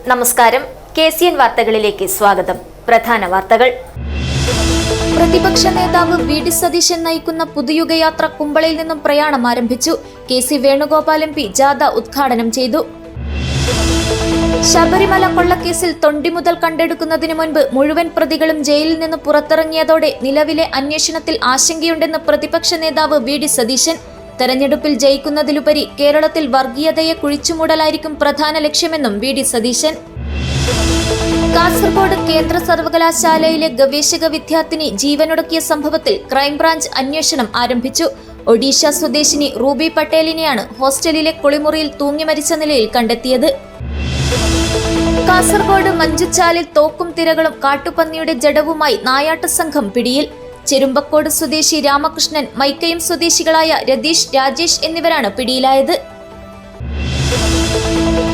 നമസ്കാരം. KCN വാർത്തകളിലേക്ക് സ്വാഗതം. പ്രധാന വാർത്തകൾ. പ്രതിപക്ഷ നേതാവ് VD സതീശൻ നയിക്കുന്ന പുതുയുഗയാത്ര കുമ്പളയിൽ നിന്നും പ്രയാണം ആരംഭിച്ചു. KC വേണുഗോപാൽ MP ജാഥ ഉദ്ഘാടനം ചെയ്തു. ശബരിമല കൊള്ളക്കേസിൽ തൊണ്ടി മുതൽ കണ്ടെടുക്കുന്നതിന് മുൻപ് മുഴുവൻ പ്രതികളും ജയിലിൽ നിന്ന് പുറത്തിറങ്ങിയതോടെ നിലവിലെ അന്വേഷണത്തിൽ ആശങ്കയുണ്ടെന്ന് പ്രതിപക്ഷ നേതാവ് VD സതീശൻ. തെരഞ്ഞെടുപ്പിൽ ജയിക്കുന്നതിലുപരി കേരളത്തിൽ വർഗീയതയെ കുഴിച്ചുമൂടലായിരിക്കും പ്രധാന ലക്ഷ്യമെന്നും VD സതീശൻ. കാസർഗോഡ് കേന്ദ്ര സർവകലാശാലയിലെ ഗവേഷക വിദ്യാർത്ഥിനി ജീവനൊടുക്കിയ സംഭവത്തിൽ ക്രൈംബ്രാഞ്ച് അന്വേഷണം ആരംഭിച്ചു. ഒഡീഷ സ്വദേശിനി റൂബി പട്ടേലിനെയാണ് ഹോസ്റ്റലിലെ കുളിമുറിയിൽ തൂങ്ങി മരിച്ച നിലയിൽ കണ്ടെത്തിയത്. കാസർഗോഡ് മഞ്ചുച്ചാലിൽ തോക്കും തിരകളും കാട്ടുപന്നിയുടെ ജഡവുമായി നായാട്ട് സംഘം പിടിയിൽ. ചെരുമ്പക്കോട് സ്വദേശി രാമകൃഷ്ണൻ, മൈക്കയം സ്വദേശികളായ രതീഷ്, രാജേഷ് എന്നിവരാണ് പിടിയിലായത്.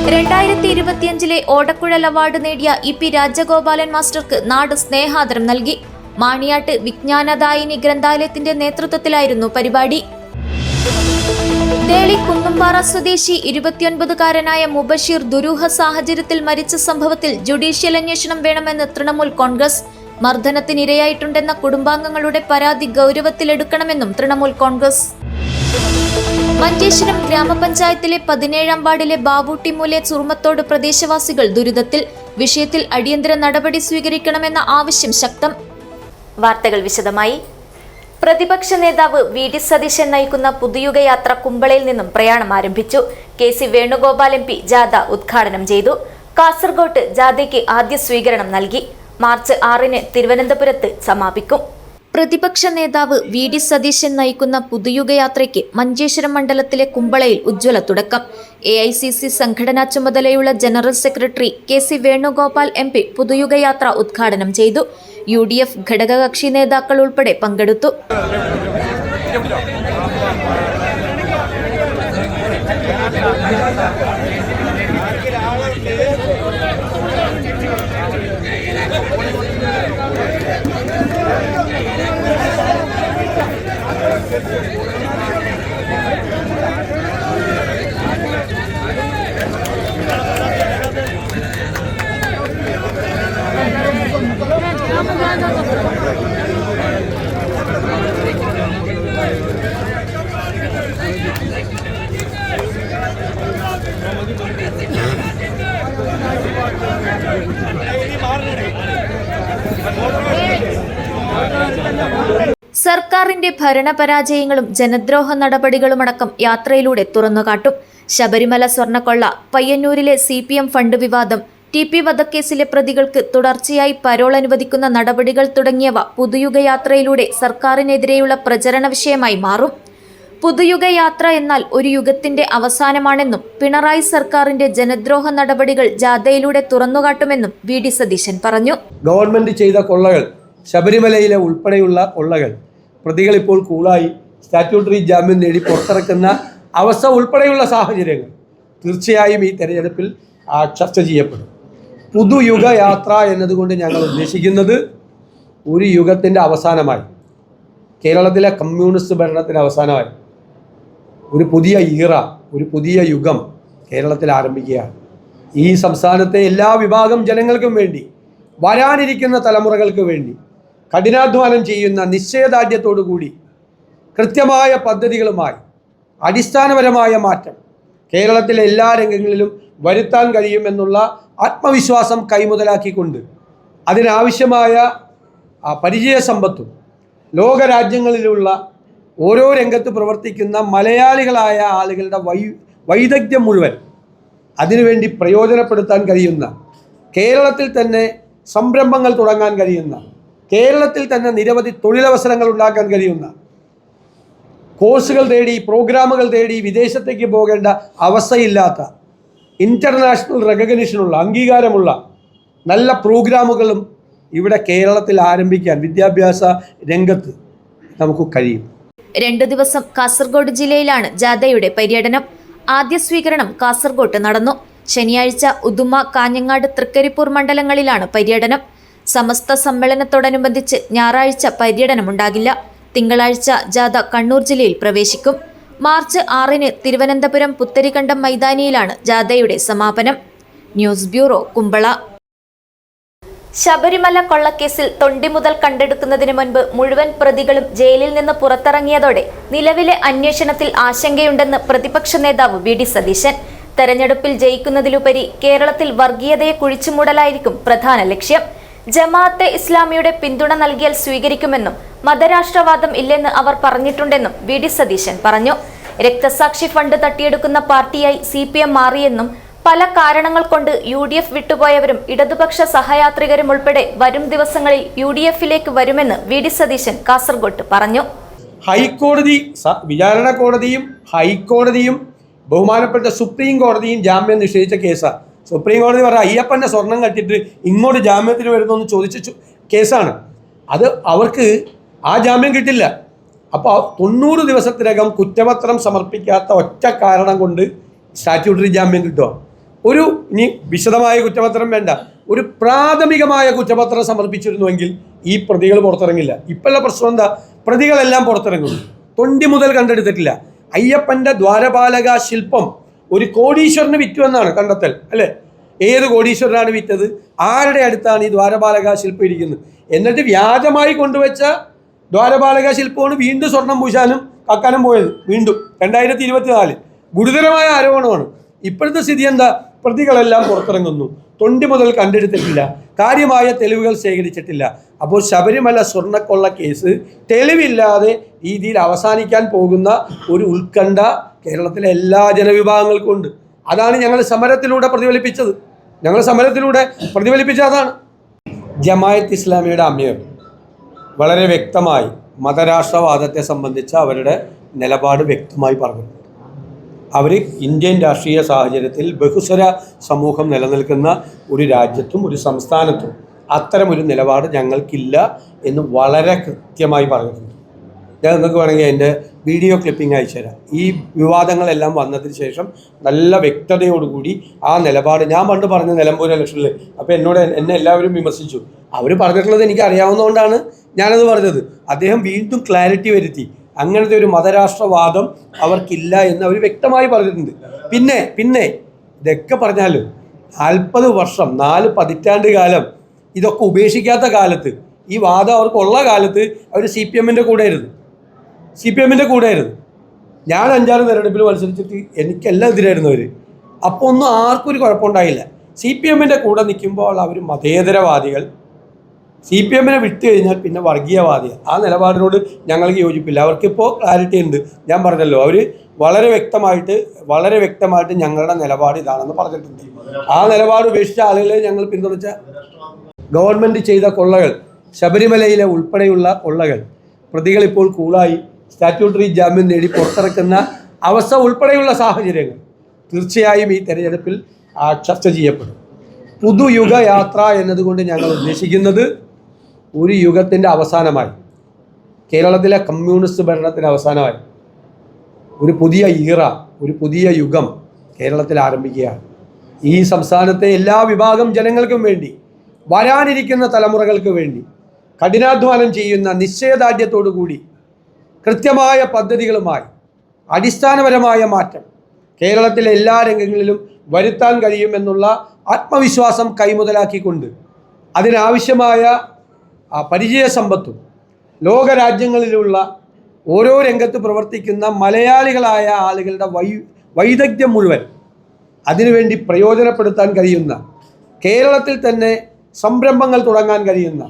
2025 ഓടക്കുഴൽ അവാർഡ് നേടിയ EP രാജഗോപാലൻ മാസ്റ്റർക്ക് നാട് സ്നേഹാദരം നൽകി. മാണിയാട്ട് വിജ്ഞാനദായിനി ഗ്രന്ഥാലയത്തിന്റെ നേതൃത്വത്തിലായിരുന്നു പരിപാടി. തേളി കുന്നുംപാറ സ്വദേശി 29-കാരനായ മുബഷീർ ദുരൂഹ സാഹചര്യത്തിൽ മരിച്ച സംഭവത്തിൽ ജുഡീഷ്യൽ അന്വേഷണം വേണമെന്ന് തൃണമൂൽ കോൺഗ്രസ്. മർദ്ദനത്തിനിരയായിട്ടുണ്ടെന്ന കുടുംബാംഗങ്ങളുടെ പരാതി ഗൗരവത്തിലെടുക്കണമെന്നും തൃണമൂൽ കോൺഗ്രസ്. മഞ്ചേശ്വരം ഗ്രാമപഞ്ചായത്തിലെ 17-ാം വാർഡിലെ ബാവൂട്ടിമൂലെ ചുറുമത്തോട് പ്രദേശവാസികൾ ദുരിതത്തിൽ. വിഷയത്തിൽ അടിയന്തര നടപടി സ്വീകരിക്കണമെന്ന ആവശ്യം ശക്തം. വാർത്തകൾ വിശദമായി. പ്രതിപക്ഷ നേതാവ് VD സതീശൻ നയിക്കുന്ന പുതുയുഗയാത്ര കുമ്പളയിൽ നിന്നും പ്രയാണം ആരംഭിച്ചു. KC വേണുഗോപാൽ MP ജാഥ ഉദ്ഘാടനം ചെയ്തു. കാസർഗോഡ് ജാഥയ്ക്ക് ആദ്യ സ്വീകരണം നൽകി. മാർച്ച് 6-ന് തിരുവനന്തപുരത്ത് സമാപിക്കും. പ്രതിപക്ഷ നേതാവ് VD സതീശൻ നയിക്കുന്ന പുതുയുഗയാത്രയ്ക്ക് മഞ്ചേശ്വരം മണ്ഡലത്തിലെ കുമ്പളയിൽ ഉജ്ജ്വല തുടക്കം. AICC സംഘടനാ ചുമതലയുള്ള general secretary KC Venugopal MP പുതുയുഗയാത്ര ഉദ്ഘാടനം ചെയ്തു. UDF ഘടകകക്ഷി നേതാക്കൾ ഉൾപ്പെടെ പങ്കെടുത്തു. സർക്കാരിന്റെ ഭരണപരാജയങ്ങളും ജനദ്രോഹ നടപടികളുമടക്കം യാത്രയിലൂടെ തുറന്നുകാട്ടും. ശബരിമല സ്വർണ്ണക്കൊള്ള, പയ്യന്നൂരിലെ CPM ഫണ്ട് വിവാദം, TP വധക്കേസിലെ പ്രതികൾക്ക് തുടർച്ചയായി പരോൾ അനുവദിക്കുന്ന നടപടികൾ തുടങ്ങിയവ പുതുയുഗയാത്രയിലൂടെ സർക്കാരിനെതിരെയുള്ള പ്രചരണ വിഷയമായി മാറും. പുതുയുഗയാത്ര എന്നാൽ ഒരു യുഗത്തിന്റെ അവസാനമാണെന്നും പിണറായി സർക്കാരിന്റെ ജനദ്രോഹ നടപടികൾ ജാഥയിലൂടെ തുറന്നുകാട്ടുമെന്നും VD സതീശൻ പറഞ്ഞു. ഗവൺമെന്റ് ചെയ്ത കൊള്ളകൾ, ശബരിമലയിലെ ഉൾപ്പെടെയുള്ള കൊള്ളകൾ, പ്രതികൾ ഇപ്പോൾ കൂളായി സ്റ്റാറ്റ്യൂട്ടറി ജാമ്യം നേടി പുറത്തിറക്കുന്ന അവസ്ഥ ഉൾപ്പെടെയുള്ള സാഹചര്യങ്ങൾ തീർച്ചയായും ഈ തെരഞ്ഞെടുപ്പിൽ ചർച്ച ചെയ്യപ്പെടും. പുതുയുഗയാത്ര എന്നതുകൊണ്ട് ഞങ്ങൾ ഉദ്ദേശിക്കുന്നത് ഒരു യുഗത്തിൻ്റെ അവസാനമായി, കേരളത്തിലെ കമ്മ്യൂണിസ്റ്റ് ഭരണത്തിൻ്റെ അവസാനമായി ഒരു പുതിയ ഈറ, ഒരു പുതിയ യുഗം കേരളത്തിൽ ആരംഭിക്കുകയാണ്. ഈ സംസ്ഥാനത്തെ എല്ലാ വിഭാഗം ജനങ്ങൾക്കും വേണ്ടി, വരാനിരിക്കുന്ന തലമുറകൾക്ക് വേണ്ടി കഠിനാധ്വാനം ചെയ്യുന്ന നിശ്ചയദാർഢ്യത്തോടു കൂടി കൃത്യമായ പദ്ധതികളുമായി അടിസ്ഥാനപരമായ മാറ്റം കേരളത്തിലെ എല്ലാ രംഗങ്ങളിലും വരുത്താൻ കഴിയുമെന്നുള്ള ആത്മവിശ്വാസം കൈമുതലാക്കിക്കൊണ്ട് അതിനാവശ്യമായ പരിചയസമ്പത്തും ലോകരാജ്യങ്ങളിലുള്ള ഓരോ രംഗത്ത് പ്രവർത്തിക്കുന്ന മലയാളികളായ ആളുകളുടെ വൈദഗ്ധ്യം മുഴുവൻ അതിനുവേണ്ടി പ്രയോജനപ്പെടുത്താൻ കഴിയുന്ന, കേരളത്തിൽ തന്നെ സംരംഭങ്ങൾ തുടങ്ങാൻ കഴിയുന്ന, കേരളത്തിൽ തന്നെ നിരവധി തൊഴിലവസരങ്ങൾ ഉണ്ടാക്കാൻ കഴിയുന്ന, കോഴ്സുകൾ തേടി, പ്രോഗ്രാമുകൾ തേടി വിദേശത്തേക്ക് പോകേണ്ട അവസ്ഥയില്ലാത്ത, ഇൻ്റർനാഷണൽ റെക്കഗ്നിഷനുള്ള, അംഗീകാരമുള്ള നല്ല പ്രോഗ്രാമുകളും ഇവിടെ കേരളത്തിൽ ആരംഭിക്കാൻ വിദ്യാഭ്യാസ രംഗത്ത് നമുക്ക് കഴിയും. 2 ദിവസം കാസർഗോഡ് ജില്ലയിലാണ് ജാഥയുടെ പര്യടനം. ആദ്യ സ്വീകരണം കാസർഗോഡ് നടന്നു. ശനിയാഴ്ച ഉദുമ, കാഞ്ഞങ്ങാട്, തൃക്കരിപ്പൂർ മണ്ഡലങ്ങളിലാണ് പര്യടനം. സമസ്ത സമ്മേളനത്തോടനുബന്ധിച്ച് ഞായറാഴ്ച പര്യടനമുണ്ടാകില്ല. തിങ്കളാഴ്ച ജാഥ കണ്ണൂർ ജില്ലയിൽ പ്രവേശിക്കും. മാർച്ച് 6-ന് തിരുവനന്തപുരം പുത്തരിക്കണ്ടം മൈതാനിയിലാണ് ജാഥയുടെ സമാപനം. News bureau, Kumbla. ശബരിമല കൊള്ളക്കേസിൽ തൊണ്ടി മുതൽ കണ്ടെടുക്കുന്നതിന് മുൻപ് മുഴുവൻ പ്രതികളും ജയിലിൽ നിന്ന് പുറത്തിറങ്ങിയതോടെ നിലവിലെ അന്വേഷണത്തിൽ ആശങ്കയുണ്ടെന്ന് പ്രതിപക്ഷ നേതാവ് വി.ഡി. സതീശൻ. തെരഞ്ഞെടുപ്പിൽ ജയിക്കുന്നതിലുപരി കേരളത്തിൽ വർഗീയതയെ കുഴിച്ചുമൂടലായിരിക്കും പ്രധാന ലക്ഷ്യം. ജമാഅത്തെ ഇസ്ലാമിയുടെ പിന്തുണ നൽകിയാൽ സ്വീകരിക്കുമെന്നും മതരാഷ്ട്രവാദം ഇല്ലെന്ന് അവർ പറഞ്ഞിട്ടുണ്ടെന്നും വി.ഡി. സതീശൻ പറഞ്ഞു. രക്തസാക്ഷി ഫണ്ട് തട്ടിയെടുക്കുന്ന പാർട്ടിയായി CPM മാറിയെന്നും പല കാരണങ്ങൾ കൊണ്ട് UDF വിട്ടുപോയവരും ഇടതുപക്ഷ സഹയാത്രികരും ഉൾപ്പെടെ വരും ദിവസങ്ങളിൽ UDF-ലേക്ക് വരുമെന്ന് വി.ഡി. സതീശൻ കാസർഗോഡ് പറഞ്ഞു. ഹൈക്കോടതി, വിചാരണ കോടതിയും ഹൈക്കോടതിയും ബഹുമാനപ്പെട്ട സുപ്രീം കോടതിയും ജാമ്യം നിഷേധിച്ച കേസാണ്. സുപ്രീം കോടതി പറഞ്ഞ അയ്യപ്പൻ്റെ സ്വർണം കട്ടിട്ട് ഇങ്ങോട്ട് ജാമ്യത്തിന് വരുന്നതെന്ന് ചോദിച്ച കേസാണ്. അത് അവർക്ക് ആ ജാമ്യം കിട്ടില്ല. അപ്പോൾ 90 ദിവസത്തിനകം കുറ്റപത്രം സമർപ്പിക്കാത്ത ഒറ്റ കാരണം കൊണ്ട് സ്റ്റാറ്റ്യൂട്ടറി ജാമ്യം കിട്ടുക. ഇനി വിശദമായ കുറ്റപത്രം വേണ്ട, ഒരു പ്രാഥമികമായ കുറ്റപത്രം സമർപ്പിച്ചിരുന്നുവെങ്കിൽ ഈ പ്രതികൾ പുറത്തിറങ്ങില്ല. ഇപ്പോഴുള്ള പ്രശ്നം എന്താ? പ്രതികളെല്ലാം പുറത്തിറങ്ങുന്നു. തൊണ്ടി മുതൽ കണ്ടെടുത്തിട്ടില്ല. അയ്യപ്പൻ്റെ ദ്വാരപാലക ശില്പം ഒരു കോടീശ്വരന് വിറ്റു എന്നാണ് കണ്ടെത്തൽ, അല്ലേ? ഏത് കോടീശ്വരനാണ് വിറ്റത്? ആരുടെ അടുത്താണ് ഈ ദ്വാരപാലക ശില്പം ഇരിക്കുന്നത്? എന്നിട്ട് വ്യാജമായി കൊണ്ടുവച്ച ദ്വാരപാലക ശില്പമാണ് വീണ്ടും സ്വർണം പൂശാനും കക്കാനും പോയത്. വീണ്ടും 2024 ഗുരുതരമായ ആരോപണമാണ്. ഇപ്പോഴത്തെ സ്ഥിതി എന്താ? പ്രതികളെല്ലാം പുറത്തിറങ്ങുന്നു. തൊണ്ടി മുതൽ കണ്ടെടുത്തിട്ടില്ല, കാര്യമായ തെളിവുകൾ ശേഖരിച്ചിട്ടില്ല. അപ്പോൾ ശബരിമല സ്വർണ്ണക്കൊള്ള കേസ് തെളിവില്ലാതെ രീതിയിൽ അവസാനിക്കാൻ പോകുന്ന ഒരു ഉത്കണ്ഠ കേരളത്തിലെ എല്ലാ ജനവിഭാഗങ്ങൾക്കും ഉണ്ട്. അതാണ് ഞങ്ങൾ സമരത്തിലൂടെ പ്രതിഫലിപ്പിച്ചത്. അതാണ്. ജമാഅത്ത് ഇസ്ലാമിയുടെ അമീർ വളരെ വ്യക്തമായി മതരാഷ്ട്രവാദത്തെ സംബന്ധിച്ച അവരുടെ നിലപാട് വ്യക്തമായി പറഞ്ഞു. അവർ ഇന്ത്യൻ രാഷ്ട്രീയ സാഹചര്യത്തിൽ ബഹുസ്വര സമൂഹം നിലനിൽക്കുന്ന ഒരു രാജ്യത്തും ഒരു സംസ്ഥാനത്തും അത്തരമൊരു നിലപാട് ഞങ്ങൾക്കില്ല എന്ന് വളരെ കൃത്യമായി പറഞ്ഞിട്ടുണ്ട്. ഞാൻ നിങ്ങൾക്ക് വേണമെങ്കിൽ എൻ്റെ വീഡിയോ ക്ലിപ്പിംഗ് അയച്ചു തരാം. ഈ വിവാദങ്ങളെല്ലാം വന്നതിന് ശേഷം നല്ല വ്യക്തതയോടുകൂടി ആ നിലപാട്, ഞാൻ പണ്ട് പറഞ്ഞ നിലമ്പൂർ ഇലക്ഷനിൽ അപ്പോൾ എന്നെ എല്ലാവരും വിമർശിച്ചു. അവർ പറഞ്ഞിട്ടുള്ളത് എനിക്ക് അറിയാവുന്നതുകൊണ്ടാണ് ഞാനത് പറഞ്ഞത്. അദ്ദേഹം വീണ്ടും ക്ലാരിറ്റി വരുത്തി. അങ്ങനത്തെ ഒരു മതരാഷ്ട്രവാദം അവർക്കില്ല എന്ന് അവർ വ്യക്തമായി പറഞ്ഞിട്ടുണ്ട്. പിന്നെ ഇതൊക്കെ പറഞ്ഞാലും 40 വർഷം 4 പതിറ്റാണ്ട് കാലം ഇതൊക്കെ ഉപേക്ഷിക്കാത്ത കാലത്ത്, ഈ വാദം അവർക്കുള്ള കാലത്ത് അവർ CPM-ൻ്റെ കൂടെയായിരുന്നു. ഞാൻ 5-6 തെരഞ്ഞെടുപ്പിൽ മത്സരിച്ചിട്ട് എനിക്കെല്ലാം എതിരായിരുന്നു അവർ. അപ്പോൾ ഒന്നും ആർക്കും ഒരു കുഴപ്പമുണ്ടായില്ല. CPM-ൻ്റെ കൂടെ നിൽക്കുമ്പോൾ അവർ മതേതരവാദികൾ, CPM-നെ വിട്ടു കഴിഞ്ഞാൽ പിന്നെ വർഗീയവാദികൾ. ആ നിലപാടിനോട് ഞങ്ങൾക്ക് യോജിപ്പില്ല. അവർക്കിപ്പോൾ ക്ലാരിറ്റി ഉണ്ട്. ഞാൻ പറഞ്ഞല്ലോ, അവർ വളരെ വ്യക്തമായിട്ട് ഞങ്ങളുടെ നിലപാട് ഇതാണെന്ന് പറഞ്ഞിട്ടുണ്ട്. ആ നിലപാട് ഉപേക്ഷിച്ച ആളുകളെ ഞങ്ങൾ പിന്തുണച്ച ഗവൺമെൻറ് ചെയ്ത കൊള്ളകൾ, ശബരിമലയിലെ ഉൾപ്പെടെയുള്ള കൊള്ളകൾ, പ്രതികളിപ്പോൾ കൂളായി സ്റ്റാറ്റ്യൂട്ടറി ജാമ്യം നേടി പുറത്തിറക്കുന്ന അവസ്ഥ ഉൾപ്പെടെയുള്ള സാഹചര്യങ്ങൾ തീർച്ചയായും ഈ തെരഞ്ഞെടുപ്പിൽ ചർച്ച ചെയ്യപ്പെടും. പുതുയുഗ യാത്ര എന്നതുകൊണ്ട് ഞങ്ങൾ ഉദ്ദേശിക്കുന്നത് ഒരു യുഗത്തിൻ്റെ അവസാനമായി, കേരളത്തിലെ കമ്മ്യൂണിസ്റ്റ് ഭരണത്തിൻ്റെ അവസാനമായി ഒരു പുതിയ ഒരു പുതിയ യുഗം കേരളത്തിൽ ആരംഭിക്കുകയാണ്. ഈ സംസ്ഥാനത്തെ എല്ലാ വിഭാഗം ജനങ്ങൾക്കും വേണ്ടി, വരാനിരിക്കുന്ന തലമുറകൾക്ക് വേണ്ടി കഠിനാധ്വാനം ചെയ്യുന്ന നിശ്ചയദാർഢ്യത്തോടു കൂടി കൃത്യമായ പദ്ധതികളുമായി അടിസ്ഥാനപരമായ മാറ്റം കേരളത്തിലെ എല്ലാ രംഗങ്ങളിലും വരുത്താൻ കഴിയുമെന്നുള്ള ആത്മവിശ്വാസം കൈമുതലാക്കിക്കൊണ്ട് അതിനാവശ്യമായ പരിചയസമ്പത്തും ലോകരാജ്യങ്ങളിലുള്ള ഓരോ രംഗത്ത് പ്രവർത്തിക്കുന്ന മലയാളികളായ ആളുകളുടെ വൈദഗ്ധ്യം മുഴുവൻ അതിനുവേണ്ടി പ്രയോജനപ്പെടുത്താൻ കഴിയുന്ന, കേരളത്തിൽ തന്നെ സംരംഭങ്ങൾ തുടങ്ങാൻ കഴിയുന്ന,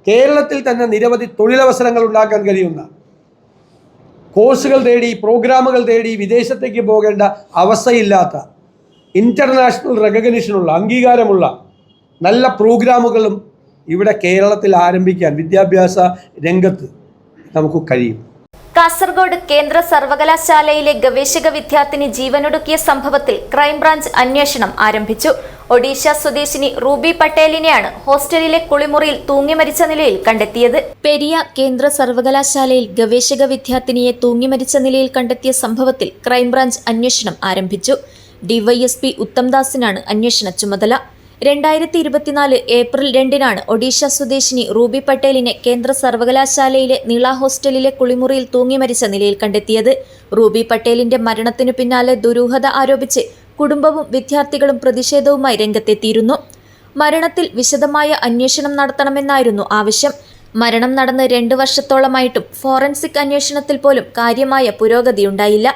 കേരളത്തിൽ തന്നെ നിരവധി തൊഴിലവസരങ്ങൾ ഉണ്ടാക്കാൻ കഴിയുന്ന, കോഴ്സുകൾ തേടി പ്രോഗ്രാമുകൾ തേടി വിദേശത്തേക്ക് പോകേണ്ട അവസ്ഥയില്ലാത്ത, ഇൻ്റർനാഷണൽ റെക്കഗ്നിഷനുള്ള അംഗീകാരമുള്ള നല്ല പ്രോഗ്രാമുകളും ഇവിടെ കേരളത്തിൽ ആരംഭിക്കാൻ വിദ്യാഭ്യാസ രംഗത്ത് നമുക്ക് കഴിയും. കാസർഗോഡ് കേന്ദ്ര സർവകലാശാലയിലെ ഗവേഷക വിദ്യാർത്ഥിനി ജീവനൊടുക്കിയ സംഭവത്തിൽ ക്രൈംബ്രാഞ്ച് അന്വേഷണം ആരംഭിച്ചു. ഒഡീഷ സ്വദേശിനി റൂബി പട്ടേലിനെയാണ് ഹോസ്റ്റലിലെ കുളിമുറിയിൽ തൂങ്ങിമരിച്ച നിലയിൽ കണ്ടെത്തിയത്. പെരിയ കേന്ദ്ര സർവകലാശാലയിൽ ഗവേഷക വിദ്യാർത്ഥിനിയെ തൂങ്ങിമരിച്ച നിലയിൽ കണ്ടെത്തിയ സംഭവത്തിൽ ക്രൈംബ്രാഞ്ച് അന്വേഷണം ആരംഭിച്ചു. DYSP ഉത്തംദാസിനാണ് അന്വേഷണ ചുമതല. 2024 ഏപ്രിൽ 2-നാണ് ഒഡീഷ സ്വദേശിനി റൂബി പട്ടേലിനെ കേന്ദ്ര സർവകലാശാലയിലെ നീള ഹോസ്റ്റലിലെ കുളിമുറിയിൽ തൂങ്ങിമരിച്ച നിലയിൽ കണ്ടെത്തിയത്. റൂബി പട്ടേലിന്റെ മരണത്തിനു പിന്നാലെ ദുരൂഹത ആരോപിച്ച് കുടുംബവും വിദ്യാർത്ഥികളും പ്രതിഷേധവുമായി രംഗത്തെത്തിയിരുന്നു. മരണത്തിൽ വിശദമായ അന്വേഷണം നടത്തണമെന്നായിരുന്നു ആവശ്യം. മരണം നടന്ന് 2 വർഷത്തോളമായിട്ടും ഫോറൻസിക് അന്വേഷണത്തിൽ പോലും കാര്യമായ പുരോഗതിയുണ്ടായില്ല.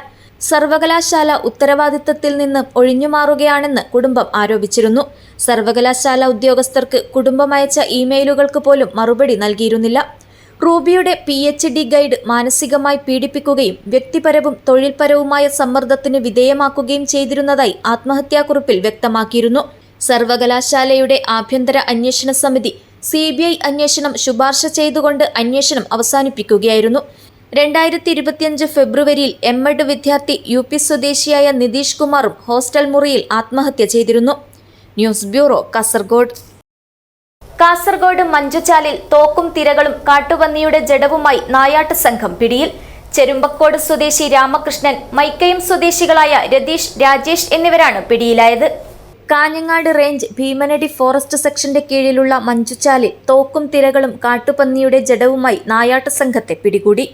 സർവകലാശാല ഉത്തരവാദിത്തത്തിൽ നിന്നും ഒഴിഞ്ഞുമാറുകയാണെന്ന് കുടുംബം ആരോപിച്ചിരുന്നു. സർവകലാശാല ഉദ്യോഗസ്ഥർക്ക് കുടുംബം അയച്ച ഇമെയിലുകൾക്ക് പോലും മറുപടി നൽകിയിരുന്നില്ല. റൂബിയുടെ PhD ഗൈഡ് മാനസികമായി പീഡിപ്പിക്കുകയും വ്യക്തിപരവും തൊഴിൽപരവുമായ സമ്മർദ്ദത്തിന് വിധേയമാക്കുകയും ചെയ്തിരുന്നതായി ആത്മഹത്യാക്കുറിപ്പിൽ വ്യക്തമാക്കിയിരുന്നു. സർവകലാശാലയുടെ ആഭ്യന്തര അന്വേഷണ സമിതി CBI അന്വേഷണം ശുപാർശ ചെയ്തുകൊണ്ട് അന്വേഷണം അവസാനിപ്പിക്കുകയായിരുന്നു. 2025 ഫെബ്രുവരിയിൽ M.Ed വിദ്യാർത്ഥി UP സ്വദേശിയായ നിതീഷ് കുമാറും ഹോസ്റ്റൽ മുറിയിൽ ആത്മഹത്യ ചെയ്തിരുന്നു. News bureau, Kasaragod. കാസർഗോഡ് മഞ്ചുചാലിൽ തോക്കും തിരകളും കാട്ടുപന്നിയുടെ ജഡവുമായി നായാട്ട് സംഘം പിടിയിൽ. ചെരുമ്പക്കോട് സ്വദേശി രാമകൃഷ്ണൻ, മൈക്കയം സ്വദേശികളായ രതീഷ്, രാജേഷ് എന്നിവരാണ് പിടിയിലായത്. കാഞ്ഞങ്ങാട് റേഞ്ച് ഭീമനടി ഫോറസ്റ്റ് സെക്ഷന്റെ കീഴിലുള്ള മഞ്ചുചാലിൽ തോക്കും തിരകളും കാട്ടുപന്നിയുടെ ജഡവുമായി നായാട്ട് സംഘത്തെ പിടികൂടി.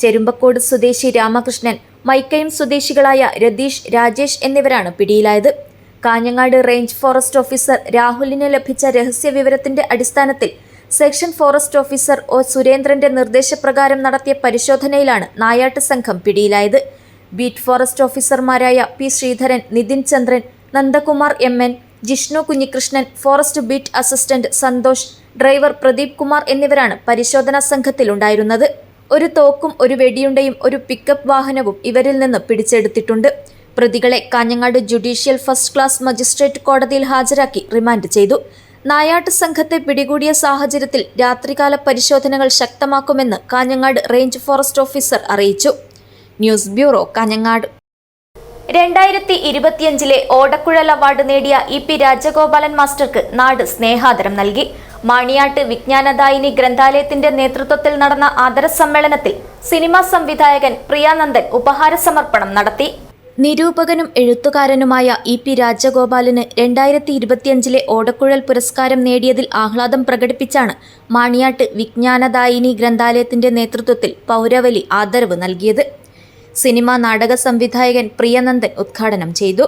ചെരുമ്പക്കോട് സ്വദേശി രാമകൃഷ്ണൻ, മൈക്കയം സ്വദേശികളായ രതീഷ്, രാജേഷ് എന്നിവരാണ് പിടിയിലായത്. കാഞ്ഞങ്ങാട് റേഞ്ച് ഫോറസ്റ്റ് ഓഫീസർ രാഹുലിന് ലഭിച്ച രഹസ്യ വിവരത്തിന്റെ അടിസ്ഥാനത്തിൽ സെക്ഷൻ ഫോറസ്റ്റ് ഓഫീസർ ഒ സുരേന്ദ്രന്റെ നിർദ്ദേശപ്രകാരം നടത്തിയ പരിശോധനയിലാണ് നായാട്ട് സംഘം പിടിയിലായത്. ബീറ്റ് ഫോറസ്റ്റ് ഓഫീസർമാരായ P. Sreedharan, Nithin Chandran, Nandakumar MN, Jishnu Kunhikrishnan, forest beat assistant Santhosh, driver Pradeep Kumar എന്നിവരാണ് പരിശോധനാ സംഘത്തിലുണ്ടായിരുന്നത്. ഒരു തോക്കും ഒരു വെടിയുണ്ടയും ഒരു പിക്കപ്പ് വാഹനവും ഇവരിൽ നിന്ന് പിടിച്ചെടുത്തിട്ടുണ്ട്. പ്രതികളെ Kanhangad judicial first class magistrate കോടതിയിൽ ഹാജരാക്കി റിമാൻഡ് ചെയ്തു. നായാട്ട് സംഘത്തെ പിടികൂടിയ സാഹചര്യത്തിൽ രാത്രികാല പരിശോധനകൾ ശക്തമാക്കുമെന്ന് കാഞ്ഞങ്ങാട് റേഞ്ച് ഫോറസ്റ്റ് ഓഫീസർ അറിയിച്ചു. News bureau, Kanhangad. 2025 ഓടക്കുഴൽ അവാർഡ് നേടിയ EP രാജഗോപാലൻ മാസ്റ്റർക്ക് നാട് സ്നേഹാദരം നൽകി. മാണിയാട്ട് വിജ്ഞാനദായിനി ഗ്രന്ഥാലയത്തിന്റെ നേതൃത്വത്തിൽ നടന്ന ആദര സമ്മേളനത്തിൽ സിനിമാ സംവിധായകൻ പ്രിയാനന്ദൻ ഉപഹാര സമർപ്പണം നടത്തി. നിരൂപകനും എഴുത്തുകാരനുമായ EP രാജഗോപാലന് 2025 ഓടക്കുഴൽ പുരസ്കാരം നേടിയതിൽ ആഹ്ലാദം പ്രകടിപ്പിച്ചാണ് മാണിയാട്ട് വിജ്ഞാനദായിനി ഗ്രന്ഥാലയത്തിന്റെ നേതൃത്വത്തിൽ പൗരവലി ആദരവ് നൽകിയത്. സിനിമാ നാടക സംവിധായകൻ പ്രിയനന്ദൻ ഉദ്ഘാടനം ചെയ്തു.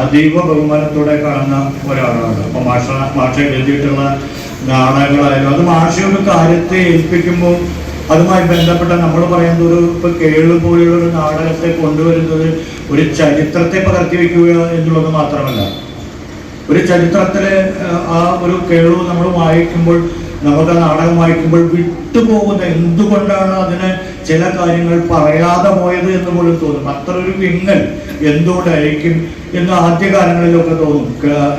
അതീവ ബഹുമാനത്തോടെ കാണുന്ന ഒരാളാണ്. അപ്പോൾ മാഷ എഴുതിയിട്ടുള്ള നാടകങ്ങളായാലും അത് മാഷയുടെ കാര്യത്തെ ഏൽപ്പിക്കുമ്പോൾ അതുമായി ബന്ധപ്പെട്ട നമ്മൾ പറയുന്നത് ഇപ്പോൾ കേളു പോലുള്ള ഒരു നാടകത്തെ കൊണ്ടുവരുന്നത് ഒരു ചരിത്രത്തെ പകർത്തി വയ്ക്കുക എന്നുള്ളത് മാത്രമല്ല, ഒരു ചരിത്രത്തിലെ ആ ഒരു കേളു നമ്മൾ വായിക്കുമ്പോൾ, നമുക്ക് ആ നാടകം വായിക്കുമ്പോൾ വിട്ടുപോകുന്ന എന്തുകൊണ്ടാണ് അതിന് ചില കാര്യങ്ങൾ പറയാതെ പോയത് എന്ന് പോലും തോന്നും. അത്ര ഒരു വിങ്ങൽ എന്തുകൊണ്ടായിരിക്കും എന്ന് ആദ്യകാലങ്ങളിലൊക്കെ തോന്നും.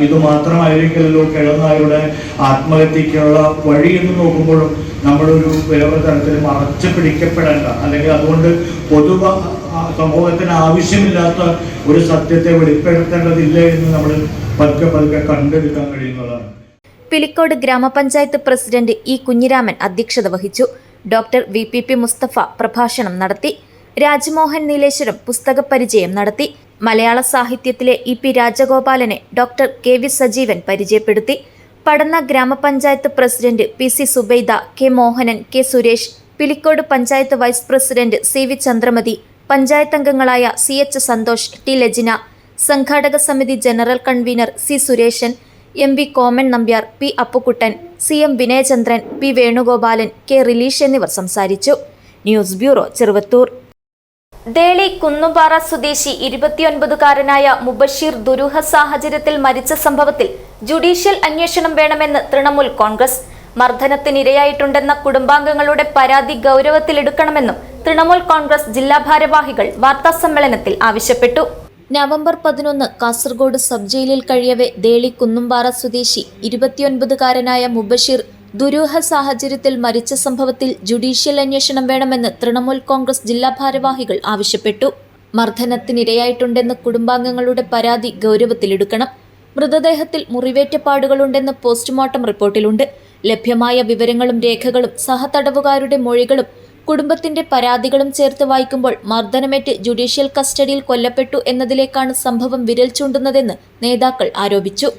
ഇത് മാത്രമായിരിക്കില്ലല്ലോ കിഴനായുടെ ആത്മഹത്യക്കുള്ള വഴി എന്ന് നോക്കുമ്പോഴും നമ്മളൊരു വേറെ തരത്തിൽ മറച്ചു പിടിക്കപ്പെടേണ്ട, അല്ലെങ്കിൽ അതുകൊണ്ട് സമൂഹത്തിന് ആവശ്യമില്ലാത്ത ഒരു സത്യത്തെ വെളിപ്പെടുത്തേണ്ടതില്ല എന്ന് നമ്മൾ പതുക്കെ കണ്ടെടുക്കാൻ കഴിയുന്നതാണ്. പിലിക്കോട് ഗ്രാമപഞ്ചായത്ത് പ്രസിഡന്റ് E. കുഞ്ഞിരാമൻ അധ്യക്ഷത വഹിച്ചു. ഡോക്ടർ VPP മുസ്തഫ പ്രഭാഷണം നടത്തി. രാജ്മോഹൻ നീലേശ്വരം പുസ്തക പരിചയം നടത്തി. മലയാള സാഹിത്യത്തിലെ EP രാജഗോപാലനെ ഡോക്ടർ KV സജീവൻ പരിചയപ്പെടുത്തി. പടന്ന ഗ്രാമപഞ്ചായത്ത് president PC Subaida, K. Mohanan, K. Suresh, Pilicode panchayat vice president CV Chandramathi, panchayat അംഗങ്ങളായ CH സന്തോഷ്, T. ലജിന, സംഘാടക സമിതി general convener C. Sureshan, MV Koman Nambiar, P. Appukuttan, CM Vinayachandran, P. Venugopalan, K. Rileesh എന്നിവർ സംസാരിച്ചു. News bureau, Cheruvathur. ദേളി കുന്നുംപാറ സ്വദേശി 29-കാരനായ മുബഷീർ ദുരൂഹ സാഹചര്യത്തിൽ മരിച്ച സംഭവത്തിൽ ജുഡീഷ്യൽ അന്വേഷണം വേണമെന്ന് തൃണമൂൽ കോൺഗ്രസ്. മർദ്ദനത്തിനിരയായിട്ടുണ്ടെന്ന കുടുംബാംഗങ്ങളുടെ പരാതി ഗൗരവത്തിലെടുക്കണമെന്നും തൃണമൂൽ കോൺഗ്രസ് ജില്ലാ ഭാരവാഹികൾ വാർത്താസമ്മേളനത്തിൽ ആവശ്യപ്പെട്ടു. നവംബർ 11 കാസർഗോഡ് സബ് ജയിലിൽ കഴിയവെ ദേളി കുന്നുംപാറ സ്വദേശി 29-കാരനായ മുബഷീർ ദുരൂഹ സാഹചര്യത്തിൽ മരിച്ച സംഭവത്തിൽ ജുഡീഷ്യൽ അന്വേഷണം വേണമെന്ന് തൃണമൂൽ കോൺഗ്രസ് ജില്ലാ ഭാരവാഹികൾ ആവശ്യപ്പെട്ടു. മർദ്ദനത്തിനിരയായിട്ടുണ്ടെന്ന് കുടുംബാംഗങ്ങളുടെ പരാതി ഗൗരവത്തിലെടുക്കണം. മൃതദേഹത്തിൽ മുറിവേറ്റ പാടുകളുണ്ടെന്ന് പോസ്റ്റ്മോർട്ടം റിപ്പോർട്ടിലുണ്ട്. ലഭ്യമായ വിവരങ്ങളും രേഖകളും സഹതടവുകാരുടെ മൊഴികളും കുടുംബത്തിന്റെ പരാതികളും ചേർത്ത് വായിക്കുമ്പോൾ മർദ്ദനമേറ്റ് ജുഡീഷ്യൽ കസ്റ്റഡിയിൽ കൊല്ലപ്പെട്ടു എന്നതിലേക്കാണ് സംഭവം വിരൽ ചൂണ്ടുന്നതെന്ന് നേതാക്കൾ ആരോപിച്ചു.